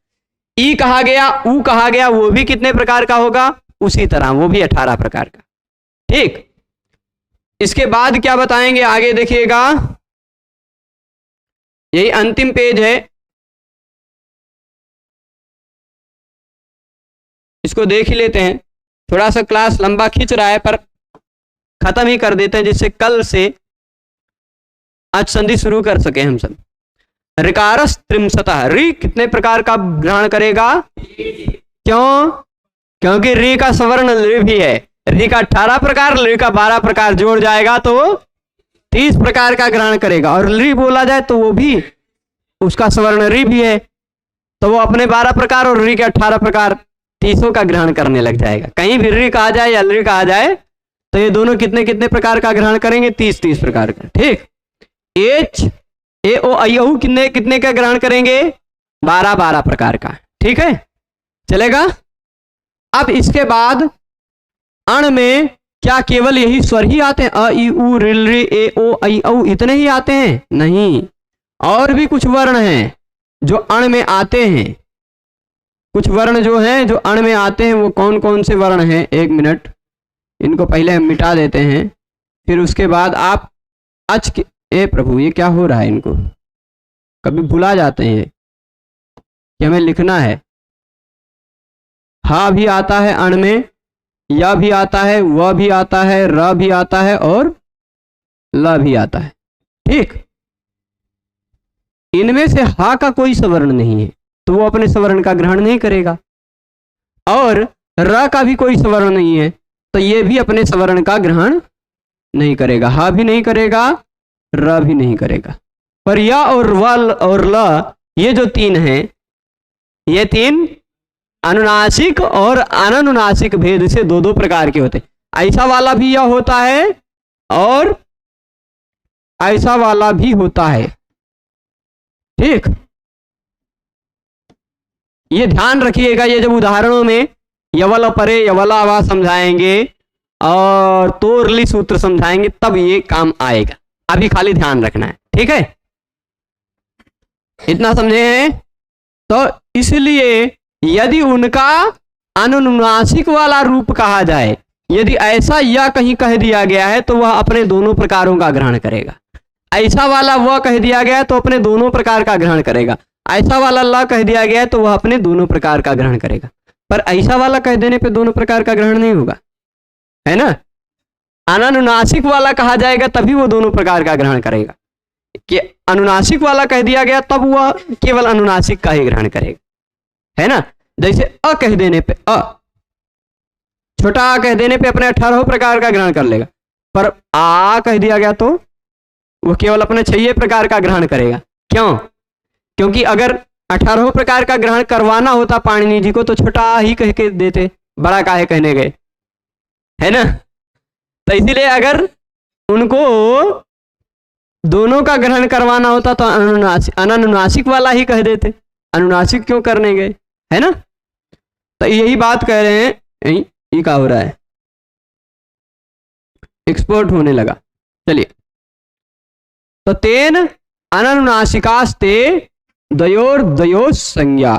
ई कहा गया, ऊ कहा गया, वो भी कितने प्रकार का होगा? उसी तरह वो भी 18 प्रकार का। ठीक, इसके बाद क्या बताएंगे आगे देखिएगा, यही अंतिम पेज है, इसको देख ही लेते हैं। थोड़ा सा क्लास लंबा खींच रहा है पर खत्म ही कर देते हैं जिससे कल से आज संधि शुरू कर सके हम सब। ऋकारस त्रिंशतः, ऋ कितने प्रकार का ग्रहण करेगा? क्यों? क्योंकि ऋ का सवर्ण ऋ भी है। ऋ का 18 प्रकार, ऋ का 12 प्रकार जोड़ जाएगा तो 30 प्रकार का ग्रहण करेगा। और ऋ बोला जाए तो वो भी उसका सवर्ण ऋ भी है, तो वो अपने 12 प्रकार और ऋ के 18 प्रकार 30 का ग्रहण करने लग जाएगा। कहीं भी ऋ कहा जाए या ऋ कहा जाए तो ये दोनों कितने कितने प्रकार का ग्रहण करेंगे? 30 प्रकार का। ठीक, एच ए ओ आई ओ कितने कितने का ग्रहण करेंगे? 12 प्रकार का। ठीक है, चलेगा। अब इसके बाद अण में क्या केवल यही स्वर ही आते हैं? अ ई उ ऋ ऋ ए ओ आई औ इतने ही आते हैं? नहीं, और भी कुछ वर्ण हैं जो अण में आते हैं। कुछ वर्ण जो हैं जो अण में आते हैं, वो कौन कौन से वर्ण हैं? एक मिनट, इनको पहले हम मिटा देते हैं, फिर उसके बाद आप अच के, ए प्रभु ये क्या हो रहा है? इनको कभी भुला जाते हैं कि हमें लिखना है। हा भी आता है अण में, या भी आता है, व भी आता है, र भी आता है और ल भी आता है। ठीक, इनमें से हा का कोई सवर्ण नहीं है तो वो अपने सवर्ण का ग्रहण नहीं करेगा, और र का भी कोई सवर्ण नहीं है तो ये भी अपने सवर्ण का ग्रहण नहीं करेगा। हा भी नहीं करेगा, र भी नहीं करेगा। पर या और वल और ल ये जो तीन हैं, ये तीन अनुनासिक और अननुनासिक भेद से दो दो प्रकार के होते हैं। ऐसा वाला भी यह होता है और ऐसा वाला भी होता है। ठीक, ये ध्यान रखिएगा। ये जब उदाहरणों में यवल परे यवला आवाज समझाएंगे और तोरली सूत्र समझाएंगे तब ये काम आएगा। अभी खाली ध्यान रखना है। ठीक है, इतना समझे हैं? तो इसलिए यदि उनका अनुनासिक वाला रूप कहा जाए, यदि ऐसा या कहीं कह दिया गया है तो वह अपने दोनों प्रकारों का ग्रहण करेगा। ऐसा वाला वह कह दिया गया तो अपने दोनों प्रकार का ग्रहण करेगा। ऐसा वाला ला कह दिया गया तो वह अपने दोनों प्रकार का ग्रहण करेगा। पर ऐसा वाला कह देने पे दोनों प्रकार का ग्रहण नहीं होगा, है ना। अनानुनासिक वाला कहा जाएगा तभी वो दोनों प्रकार का ग्रहण करेगा। कि अनुनासिक वाला कह दिया गया तब वह केवल अनुनासिक का ही ग्रहण करेगा, है ना। जैसे अ कह देने पे, अ छोटा आ कह देने पे अपने 18 प्रकार का ग्रहण कर लेगा, पर आ कह दिया गया तो वो केवल अपने 6 प्रकार का ग्रहण करेगा। क्यों? क्योंकि अगर 18 प्रकार का ग्रहण करवाना होता पाणिनि जी को तो छोटा आ ही कह के देते, बड़ा काहे कहने गए, है ना। तो इसीलिए अगर उनको दोनों का ग्रहण करवाना होता तो अनुनासिक वाला ही कह देते, अनुनासिक क्यों करने गए, है ना। तो यही बात कह रहे हैं। ये क्या हो रहा है, एक्सपोर्ट होने लगा। चलिए, तो तेन अननुनासिकास्ते द्वयोर द्वयो संज्ञा।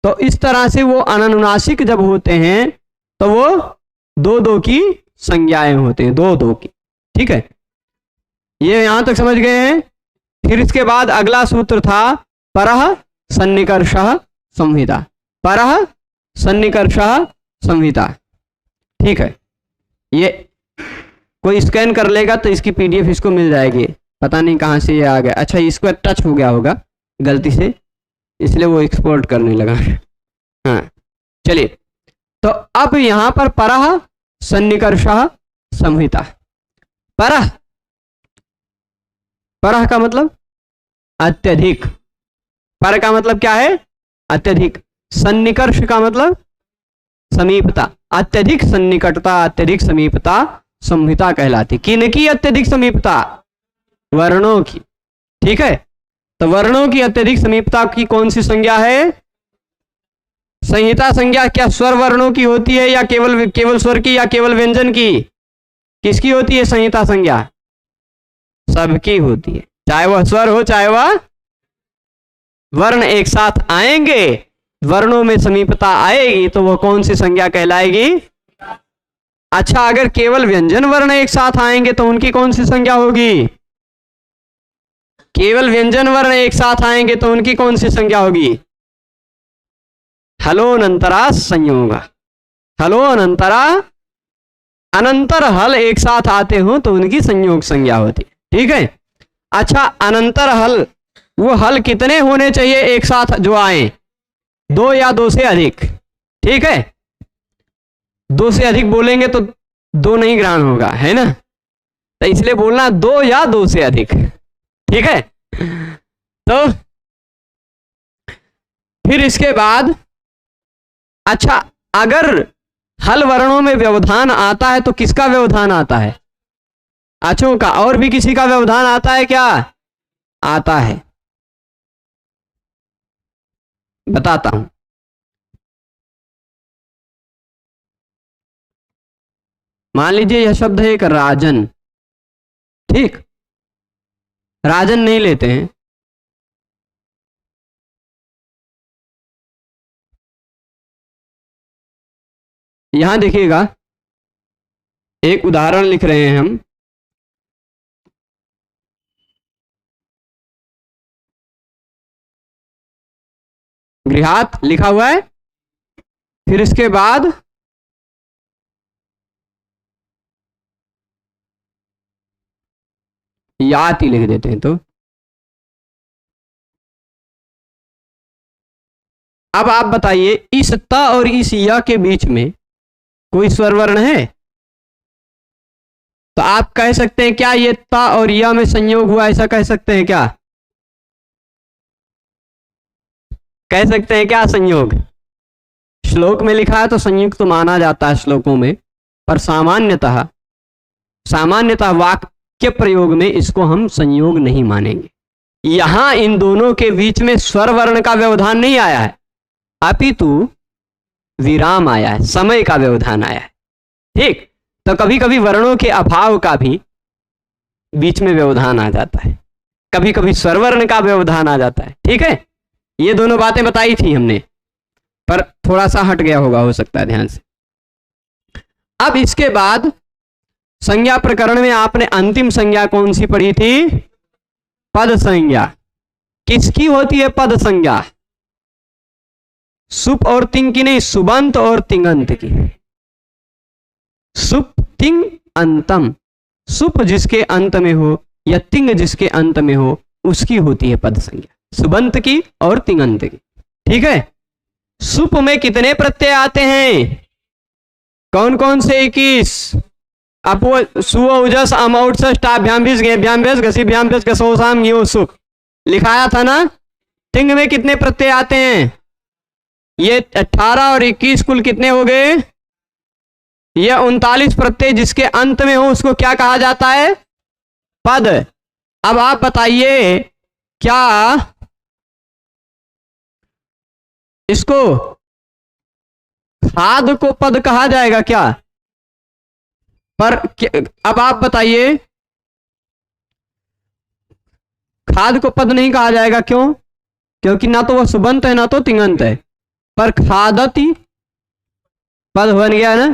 तो इस तरह से वो अननुनासिक जब होते हैं तो वो दो दो की संज्ञाएं होते हैं, दो दो की। ठीक है, ये यहां तक समझ गए हैं। फिर इसके बाद अगला सूत्र था परः सन्निकर्षः संहिता, परः सन्निकर्षः संहिता। ठीक है, ये कोई स्कैन कर लेगा तो इसकी पीडीएफ इसको मिल जाएगी, पता नहीं कहाँ से ये आ गया। अच्छा, इसको टच हो गया होगा गलती से, इसलिए वो एक्सपोर्ट करने लगा। हाँ, चलिए, तो अब यहां पर परः सन्निकर्षः संहिता। परः, परः का मतलब अत्यधिक, पर का मतलब क्या है, अत्यधिक। सन्निकर्ष का मतलब समीपता, अत्यधिक सन्निकटता, अत्यधिक समीपता संहिता कहलाती। किनकी अत्यधिक समीपता? वर्णों की। ठीक है, तो वर्णों की अत्यधिक समीपता की कौन सी संज्ञा है? संहिता संज्ञा क्या स्वर वर्णों की होती है या केवल स्वर की या केवल व्यंजन की? किसकी होती है संहिता संज्ञा? सबकी होती है, चाहे वह स्वर हो चाहे वह वर्ण एक साथ आएंगे, वर्णों में समीपता आएगी तो वह कौन सी संज्ञा कहलाएगी? अच्छा, अगर केवल व्यंजन वर्ण एक साथ आएंगे तो उनकी कौन सी संज्ञा होगी? केवल व्यंजन वर्ण एक साथ आएंगे तो उनकी कौन सी संज्ञा होगी? हलोनंतरा संयोग। हलो अनंतरा, अनंतर हल एक साथ आते हो तो उनकी संयोग संज्ञा होती है। ठीक है, अच्छा, अनंतर हल, वो हल कितने होने चाहिए एक साथ जो आए? 2 या 2 से अधिक। ठीक है, 2 से अधिक बोलेंगे तो 2 नहीं ग्रहण होगा, है ना, तो इसलिए बोलना 2 या 2 से अधिक। ठीक है, तो फिर इसके बाद, अच्छा, अगर हल वर्णों में व्यवधान आता है तो किसका व्यवधान आता है? अचों का। और भी किसी का व्यवधान आता है क्या? आता है, बताता हूं। मान लीजिए यह शब्द है एक राजन। ठीक, राजन नहीं लेते हैं, यहां देखिएगा, एक उदाहरण लिख रहे हैं हम। गृहात लिखा हुआ है, फिर इसके बाद याति लिख देते हैं। तो अब आप बताइए, इस त और इस या के बीच में कोई स्वर वर्ण है? तो आप कह सकते हैं क्या ये ता और या में संयोग हुआ, ऐसा कह सकते हैं क्या? कह सकते हैं क्या संयोग? श्लोक में लिखा है तो संयुक्त तो माना जाता है श्लोकों में, पर सामान्यतः वाक्य प्रयोग में इसको हम संयोग नहीं मानेंगे। यहां इन दोनों के बीच में स्वर वर्ण का व्यवधान नहीं आया है, अपितु विराम आया है, समय का व्यवधान आया है। ठीक, तो कभी कभी वर्णों के अभाव का भी बीच में व्यवधान आ जाता है, कभी कभी स्वर वर्ण का व्यवधान आ जाता है। ठीक है, ये दोनों बातें बताई थी हमने, पर थोड़ा सा हट गया होगा, हो सकता है ध्यान से। अब इसके बाद संज्ञा प्रकरण में आपने अंतिम संज्ञा कौन सी पढ़ी थी? पद संज्ञा। किसकी होती है पद संज्ञा? सुप और तिंग की नहीं, सुबंत और तिंगंत की। सुप तिंग अंतम, सुप जिसके अंत में हो या तिंग जिसके अंत में हो उसकी होती है पद संज्ञा, सुबंत की और तिंगंत की। ठीक है। सुप में कितने प्रत्यय आते हैं? कौन कौन से? 21। अपो सु उजस अम औटस टाभ्याम भिस गेभ्याम भेस घसीभ्याम भेस घसोसाम यो सुख लिखाया था ना। तिंग में कितने प्रत्यय आते हैं? ये 18 और 21 कुल कितने हो गए? ये 39 प्रत्यय जिसके अंत में हो उसको क्या कहा जाता है? पद। अब आप बताइए क्या इसको खाद को पद कहा जाएगा क्या? पर अब आप बताइए, खाद को पद नहीं कहा जाएगा, क्यों? क्योंकि ना तो वह सुबंत है ना तो तिंगंत है। पर खादती पद बन गया ना,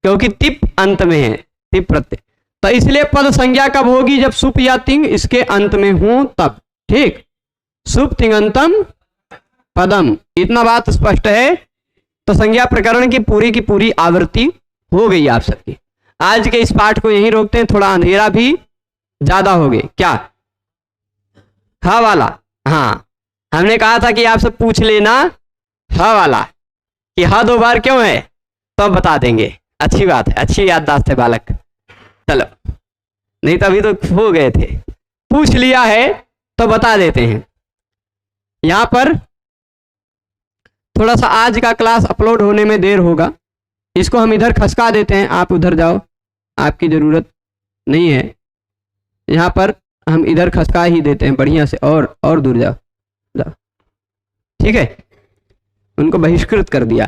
क्योंकि तिप अंत में है, तिप प्रत्यय। तो इसलिए पद संज्ञा कब होगी? जब सुप या तिंग इसके अंत में हो तब। ठीक। सुप तिंगंतम पदम, इतना बात स्पष्ट है। तो संज्ञा प्रकरण की पूरी आवृत्ति हो गई आप सबकी। आज के इस पाठ को यहीं रोकते हैं, थोड़ा अंधेरा भी ज्यादा हो गए। क्या हा वाला? हाँ, हमने कहा था कि आप सब पूछ लेना हा वाला कि हा 2 बार क्यों है, तो अब बता देंगे। अच्छी बात है, अच्छी याददाश्त है बालक। चलो, नहीं तो अभी तो हो गए थे। पूछ लिया है तो बता देते हैं। यहां पर थोड़ा सा आज का क्लास अपलोड होने में देर होगा, इसको हम इधर खसका देते हैं। आप उधर जाओ, आपकी जरूरत नहीं है। यहां पर हम इधर खसका ही देते हैं बढ़िया से, और दूर जाओ। ठीक है, उनको बहिष्कृत कर दिया।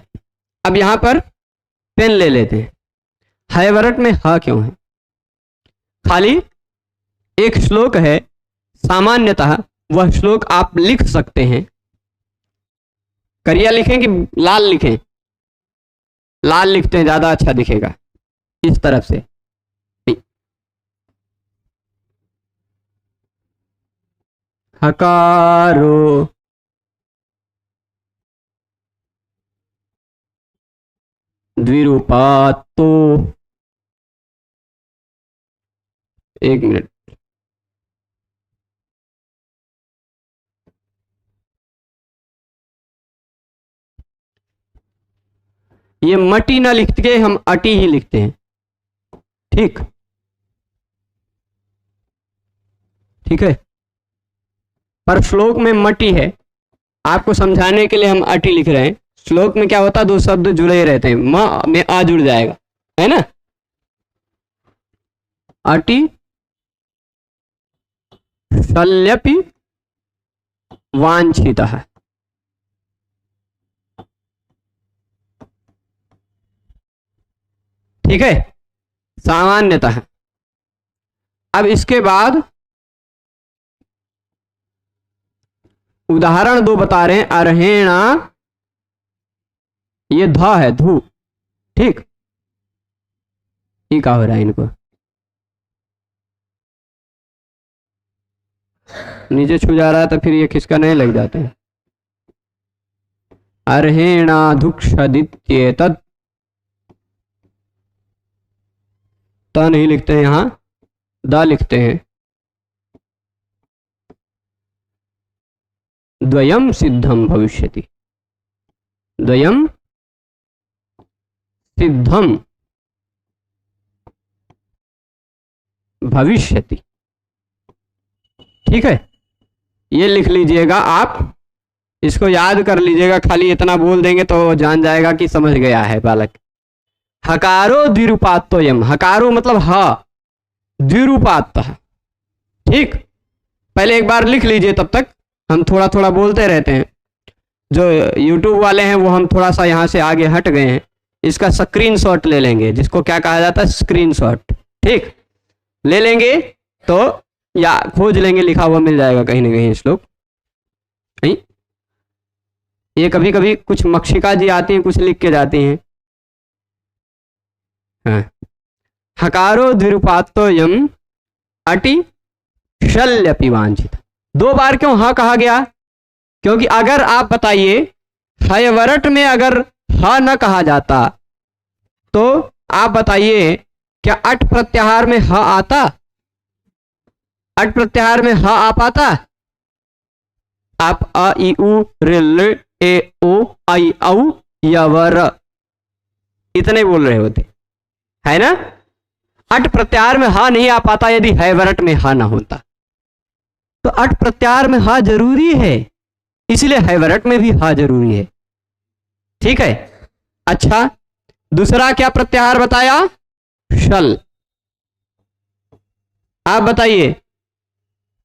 अब यहां पर पेन ले लेते हैं। हैवरट में हा क्यों है? खाली एक श्लोक है, सामान्यतः वह श्लोक आप लिख सकते हैं। करिया लिखें कि लाल लिखें? लाल लिखते हैं, ज्यादा अच्छा दिखेगा इस तरफ से। हकारो द्विरूपातो, एक मिनट, ये मटी ना लिख के हम अटी ही लिखते हैं। ठीक, ठीक है। पर श्लोक में मटी है, आपको समझाने के लिए हम अटी लिख रहे हैं। श्लोक में क्या होता है, 2 शब्द जुड़े रहते हैं, म में आ जुड़ जाएगा, है ना। अटी शल्यपि वांछितः। ठीक है, सामान्यतः। अब इसके बाद उदाहरण 2 बता रहे हैं। अर्हेणा, ये ध है, धू। ठीक, ये क्या हो रहा है, इनको नीचे छू जा रहा है तो फिर ये खिसकाने लग जाते हैं। अर्हेणाधुक्षदित्येतत्, त नहीं लिखते हैं, यहां द लिखते हैं। द्वयम सिद्धम भविष्यति, द्वयम सिद्धम भविष्यति। ठीक है, ये लिख लीजिएगा, आप इसको याद कर लीजिएगा। खाली इतना बोल देंगे तो जान जाएगा कि समझ गया है बालक। हकारो द्विरूपात्तोयम, हकारो मतलब ह, द्विरूपात्त। ठीक, पहले एक बार लिख लीजिए, तब तक हम थोड़ा थोड़ा बोलते रहते हैं। जो YouTube वाले हैं वो हम थोड़ा सा यहाँ से आगे हट गए हैं, इसका स्क्रीनशॉट ले लेंगे, जिसको क्या कहा जाता है, स्क्रीनशॉट। ठीक, ले लेंगे तो या खोज लेंगे, लिखा हुआ मिल जाएगा कहीं ना कहीं श्लोक। नहीं, ये कभी कभी कुछ मक्षिका जी आती हैं, कुछ लिख के जाती हैं। हाँ, हकारो द्विरूपात्तोयम अटी शल्यपि वांछित। 2 बार क्यों हाँ कहा गया? क्योंकि अगर आप बताइए हयवरट में अगर ह न कहा जाता तो आप बताइए क्या अट प्रत्याहार में ह आता? अट प्रत्याहार में ह आ पाता? आप अ ई उ रे ले ए ओ आई औ या वर इतने बोल रहे होते, है ना? अट प्रत्याहार में हा नहीं आ पाता यदि हैवरट में हा ना होता। तो अट प्रत्याहार में हा जरूरी है, इसलिए हैवरट में भी हा जरूरी है। ठीक है। अच्छा, दूसरा क्या प्रत्याहार बताया? शल। आप बताइए,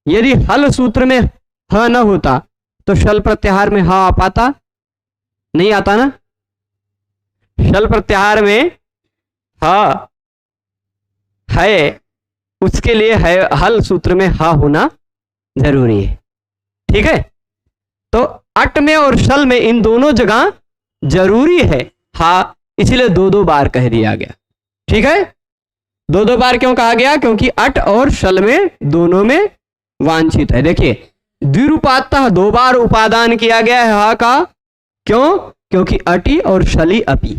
यदि हल सूत्र में ह न होता तो शल प्रत्याहार में हा आ पाता? नहीं आता ना। शल प्रत्याहार में हा है, उसके लिए है हल सूत्र में हा होना जरूरी है। ठीक है। तो अट में और शल में इन दोनों जगह जरूरी है हा, इसलिए दो दो बार कह दिया गया। ठीक है। दो दो बार क्यों कहा गया? क्योंकि अट और शल में दोनों में वांछित है। देखिए, द्विरूपातः दो बार उपादान किया गया है हा का। क्यों? क्योंकि अटी और शली अपी,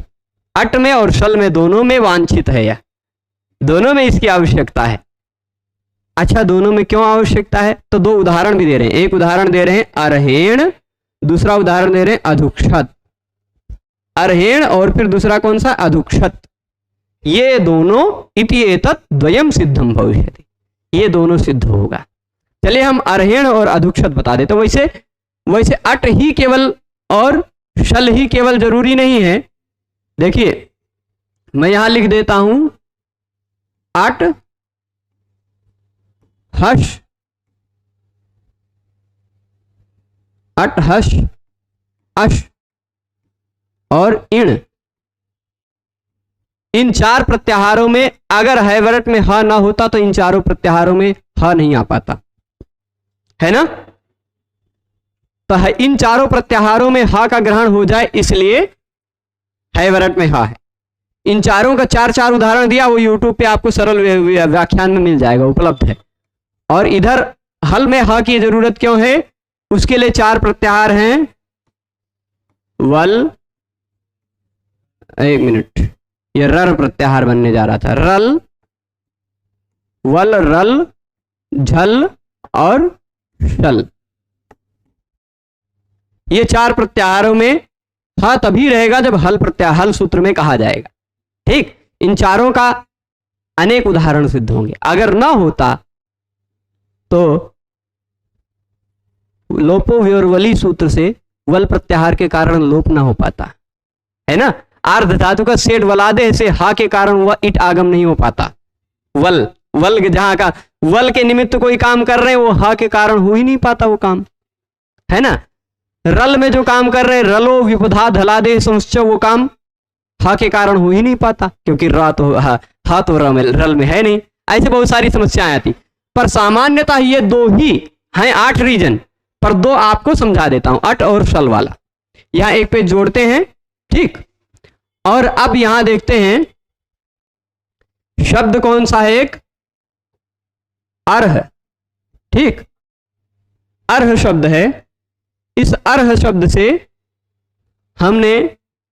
अट में और शल में दोनों में वांछित है, यह दोनों में इसकी आवश्यकता है। अच्छा, दोनों में क्यों आवश्यकता है? तो दो उदाहरण भी दे रहे हैं। एक उदाहरण दे रहे हैं अरहेण, दूसरा उदाहरण दे रहे हैं अधुक्षत। अरहेण और फिर दूसरा कौन सा? अधुक्षत। ये दोनों इति एतत् द्वयम सिद्धम भविष्यति, ये दोनों सिद्ध होगा। चलिए हम अरहेण और अधुक्षत बता देते। वैसे अट ही केवल और शल ही केवल जरूरी नहीं है। देखिए, मैं यहां लिख देता हूं अट हश, अट हश अश और इण, इन चार प्रत्याहारों में अगर हैवरट में ह ना होता तो इन चारों प्रत्याहारों में ह नहीं आ पाता, है ना। तो इन चारों प्रत्याहारों में ह का ग्रहण हो जाए, इसलिए हैवरट में ह है। इन चारों का चार चार उदाहरण दिया, वो यूट्यूब पे आपको सरल व्याख्यान में मिल जाएगा, उपलब्ध है। और इधर हल में ह की जरूरत क्यों है? उसके लिए चार प्रत्याहार हैं। वल, एक मिनट, ये रर प्रत्याहार बनने जा रहा था। रल, वल, रल, झल और शल, ये चार प्रत्याहारों में ह तभी रहेगा जब हल प्रत्याहार हल सूत्र में कहा जाएगा। ठीक, इन चारों का अनेक उदाहरण सिद्ध होंगे। अगर ना होता तो लोपो व्योरवली सूत्र से वल प्रत्याहार के कारण लोप ना हो पाता, है ना। आर्ध धातु का सेठ वलादे से हा के कारण वह इट आगम नहीं हो पाता। वल, वल जहां का वल के निमित्त कोई काम कर रहे हैं वो हा के कारण हो ही नहीं पाता वो काम, है ना। रल में जो काम कर रहे हैं, रलो विपधा धलादे संश्च, वो काम हा के कारण हो ही नहीं पाता, क्योंकि रा तो हा तो रल में है नहीं। ऐसे बहुत सारी समस्याएं आती, पर सामान्यतः ये दो ही हैं। 8 रीजन पर दो आपको समझा देता हूं, अट और शल वाला। यहां एक पे जोड़ते हैं। ठीक, और अब यहां देखते हैं शब्द कौन सा है? एक अर्ह। ठीक, अर्ह शब्द है। इस अर्ह शब्द से हमने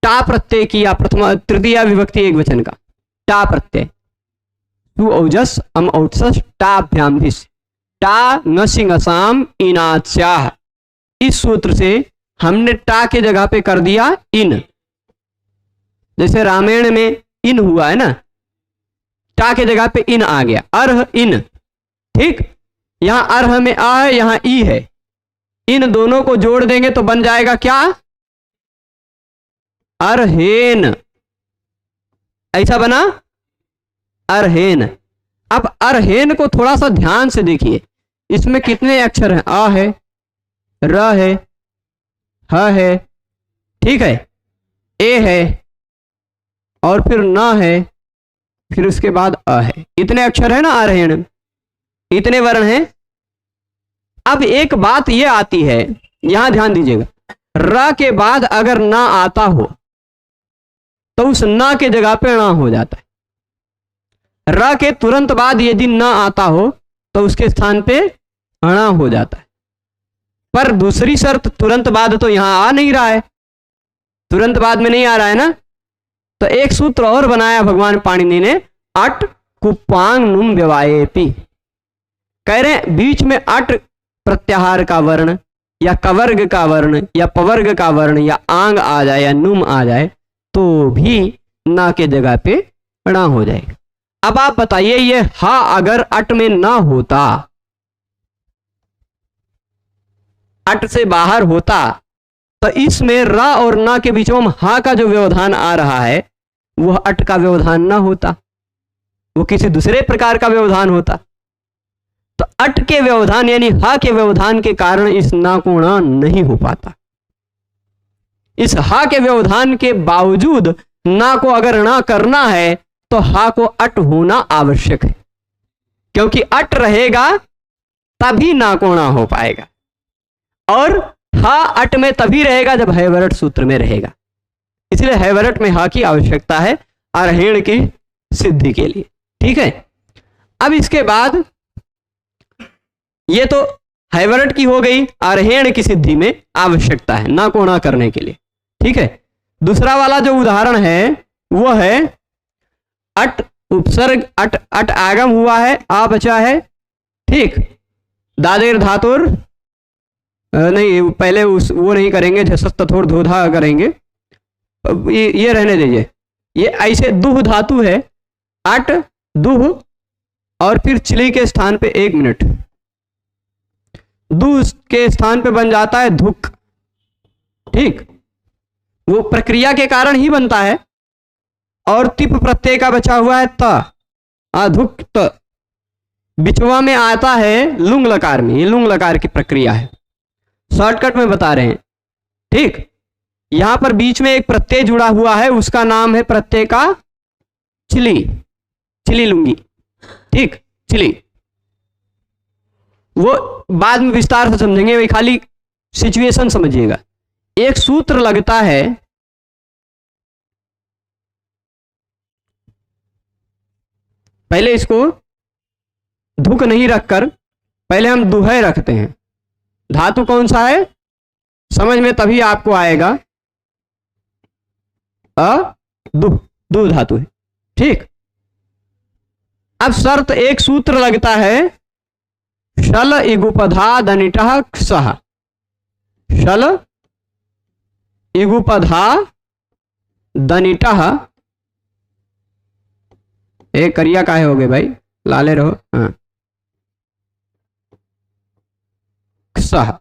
टा प्रत्यय किया, प्रथमा तृतीया विभक्ति एक वचन का टा प्रत्यय। तु औजस अम औत्सस टाभ्याम भिस, टा नसिंग असाम इनाच्याह। इस सूत्र से हमने टा के जगह पे कर दिया इन। जैसे रामायण में इन हुआ है ना, टा के जगह पे इन आ गया, अर्ह इन। ठीक, यहां अर्ह में आ है, यहां ई है। इन दोनों को जोड़ देंगे तो बन जाएगा क्या? अरहेन। ऐसा बना अरहेन। अब अरहेन को थोड़ा सा ध्यान से देखिए, इसमें कितने अक्षर हैं? आ है, र है, ह है, ठीक है, ए है, और फिर न है, फिर उसके बाद अ है। इतने अक्षर है ना अरहेन, इतने वर्ण हैं। अब एक बात यह आती है, यहां ध्यान दीजिएगा, र के बाद अगर ना आता हो तो उस ना के जगह पे ण हो जाता है। र के तुरंत बाद यदि ना आता हो तो उसके स्थान पे ण हो जाता है। पर दूसरी शर्त, तुरंत बाद तो यहां आ नहीं रहा है, तुरंत बाद में नहीं आ रहा है ना। तो एक सूत्र और बनाया भगवान पाणिनि ने, अट कुपांग नुम व्यवायेपि। कह रहे हैं बीच में अट प्रत्याहार का वर्ण या कवर्ग का वर्ण या पवर्ग का वर्ण या आंग आ जाए या नुम आ जाए तो भी ना के जगह पे णा हो जाएगा। अब आप बताइए ये हा अगर अट में ना होता, अट से बाहर होता, तो इसमें रा और ना के बीच में हा का जो व्यवधान आ रहा है वह अट का व्यवधान ना होता, वो किसी दूसरे प्रकार का व्यवधान होता। तो अट के व्यवधान यानी हा के व्यवधान के कारण इस ना को णा नहीं हो पाता। इस हा के व्यवधान के बावजूद ना को अगर णा करना है तो हा को अट होना आवश्यक है, क्योंकि अट रहेगा तभी ना को णा हो पाएगा, और हा अट में तभी रहेगा जब हैवरट सूत्र में रहेगा। इसलिए हैवरट में हा की आवश्यकता है अरहेण की सिद्धि के लिए। ठीक है, अब इसके बाद ये तो हैवरट की हो गई, अरहेण की सिद्धि में आवश्यकता है ना को णा करने के लिए। ठीक है, दूसरा वाला जो उदाहरण है वो है अट उपसर्ग, अट अट आगम हुआ है, आ बचा है। ठीक, दादेर धातुर नहीं, पहले वो नहीं करेंगे, झसत थोड़ धोधा करेंगे, ये रहने दीजिए। ये ऐसे दुह धातु है, अट दुह और फिर चिली के स्थान पे 1 मिनट, दुह के स्थान पे बन जाता है धुक। ठीक, वो प्रक्रिया के कारण ही बनता है। और तिप प्रत्यय का बचा हुआ है त, अधुक त, बिचवा में आता है लुंग लकार में, ये लुंग लकार की प्रक्रिया है, शॉर्टकट में बता रहे हैं। ठीक, यहां पर बीच में एक प्रत्यय जुड़ा हुआ है, उसका नाम है प्रत्यय का चिली, चिली लुंगी। ठीक, चिली, वो बाद में विस्तार से समझेंगे, वही खाली सिचुएशन समझिएगा। एक सूत्र लगता है, पहले इसको धुक नहीं रखकर पहले हम दुहे रखते हैं। धातु कौन सा है समझ में तभी आपको आएगा, दुह, दु धातु है। ठीक, अब शर्त एक सूत्र लगता है, शल इगुपधा दनिटः क्षः, शल इगुपधा दनिटः, एक करिया काहे हो गए भाई, लाले रहो। हाँ, क्षः।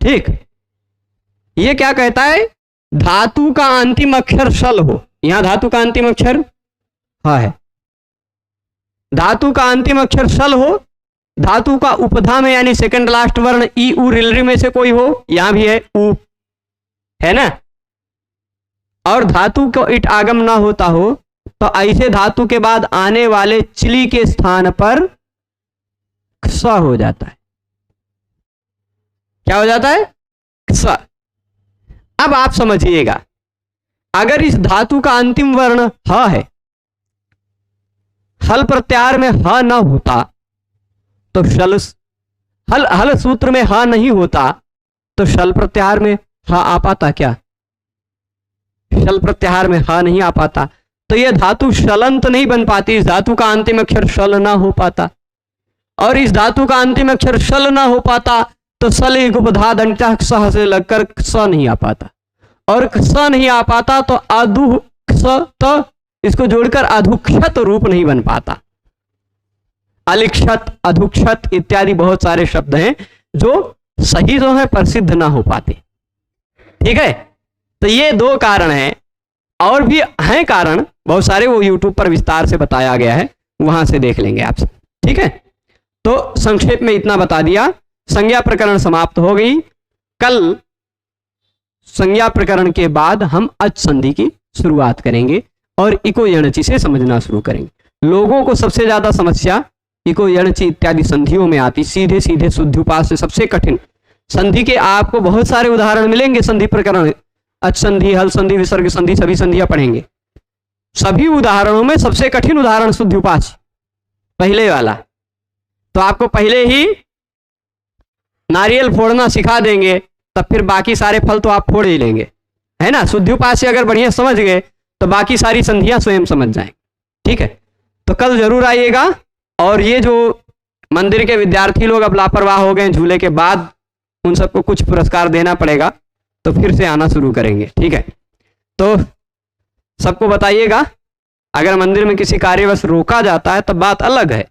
ठीक, ये क्या कहता है, धातु का अंतिम अक्षर शल हो, यहां धातु का अंतिम अक्षर हा है, धातु का अंतिम अक्षर शल हो, धातु का उपधा में यानी सेकंड लास्ट वर्ण ई उ रिलरी में से कोई हो, यहां भी है उ, है ना, और धातु को इट आगम ना होता हो, तो ऐसे धातु के बाद आने वाले चिली के स्थान पर क्ष हो जाता है। क्या हो जाता है, क्ष। अब आप समझिएगा, अगर इस धातु का अंतिम वर्ण ह है, हल प्रत्याहार में ह ना होता तो शल, हल हल सूत्र में ह नहीं होता तो शल प्रत्याहार में ह आ पाता क्या, शल प्रत्याहार में ह नहीं आ पाता, तो यह धातु शलंत नहीं बन पाती, इस धातु का अंतिम अक्षर शल ना हो पाता, और इस धातु का अंतिम अक्षर शल ना हो पाता तो सल उपधा दंता क्षः से लगकर क्ष नहीं आ पाता, और क्ष नहीं आ पाता तो अधु क्ष, तो इसको जोड़कर अधुक्षत रूप नहीं बन पाता। अलिक्षत, अधुक्षत इत्यादि बहुत सारे शब्द हैं जो सही तो है पर सिद्ध ना हो पाते। ठीक है, तो ये 2 कारण हैं, और भी हैं कारण बहुत सारे, वो YouTube पर विस्तार से बताया गया है, वहां से देख लेंगे आप सब। ठीक है, तो संक्षेप में इतना बता दिया, संज्ञा प्रकरण समाप्त हो गई। कल संज्ञा प्रकरण के बाद हम अच संधि की शुरुआत करेंगे और इको यणचि से समझना शुरू करेंगे। लोगों को सबसे ज्यादा समस्या इको यणचि इत्यादि संधियों में आती, सीधे सीधे शुद्ध्युपास से सबसे कठिन संधि के आपको बहुत सारे उदाहरण मिलेंगे। संधि प्रकरण, अच संधि, हल संधि, विसर्ग संधि, सभी संधियां पढ़ेंगे। सभी उदाहरणों में सबसे कठिन उदाहरण शुद्ध्युपास पहले वाला, तो आपको पहले ही नारियल फोड़ना सिखा देंगे, तब फिर बाकी सारे फल तो आप फोड़ ही लेंगे, है ना, शुद्ध्युपास्य अगर बढ़िया समझ गए तो बाकी सारी संधियां स्वयं समझ जाएंगे। ठीक है, तो कल जरूर आइएगा। और ये जो मंदिर के विद्यार्थी लोग अब लापरवाह हो गए झूले के बाद, उन सबको कुछ पुरस्कार देना पड़ेगा, तो फिर से आना शुरू करेंगे। ठीक है, तो सबको बताइएगा, अगर मंदिर में किसी कार्यवश रोका जाता है तब बात अलग है,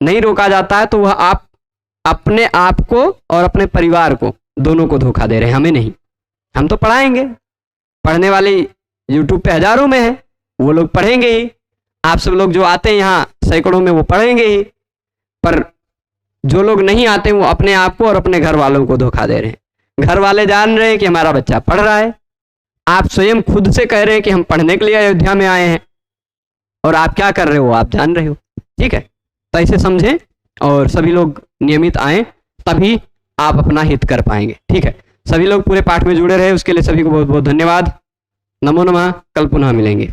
नहीं रोका जाता है तो वह आप अपने आप को और अपने परिवार को, दोनों को धोखा दे रहे हैं, हमें नहीं। हम तो पढ़ाएंगे, पढ़ने वाले यूट्यूब पे हजारों में है, वो लोग पढ़ेंगे ही, आप सब लोग जो आते हैं यहाँ सैकड़ों में वो पढ़ेंगे ही, पर जो लोग नहीं आते वो अपने आप को और अपने घर वालों को धोखा दे रहे हैं। घर वाले जान रहे हैं कि हमारा बच्चा पढ़ रहा है, आप स्वयं खुद से कह रहे हैं कि हम पढ़ने के लिए अयोध्या में आए हैं, और आप क्या कर रहे हो आप जान रहे हो। ठीक है, तो ऐसे समझें और सभी लोग नियमित आएं, तभी आप अपना हित कर पाएंगे। ठीक है, सभी लोग पूरे पाठ में जुड़े रहे उसके लिए सभी को बहुत बहुत धन्यवाद। नमो नमः, कल पुनः मिलेंगे।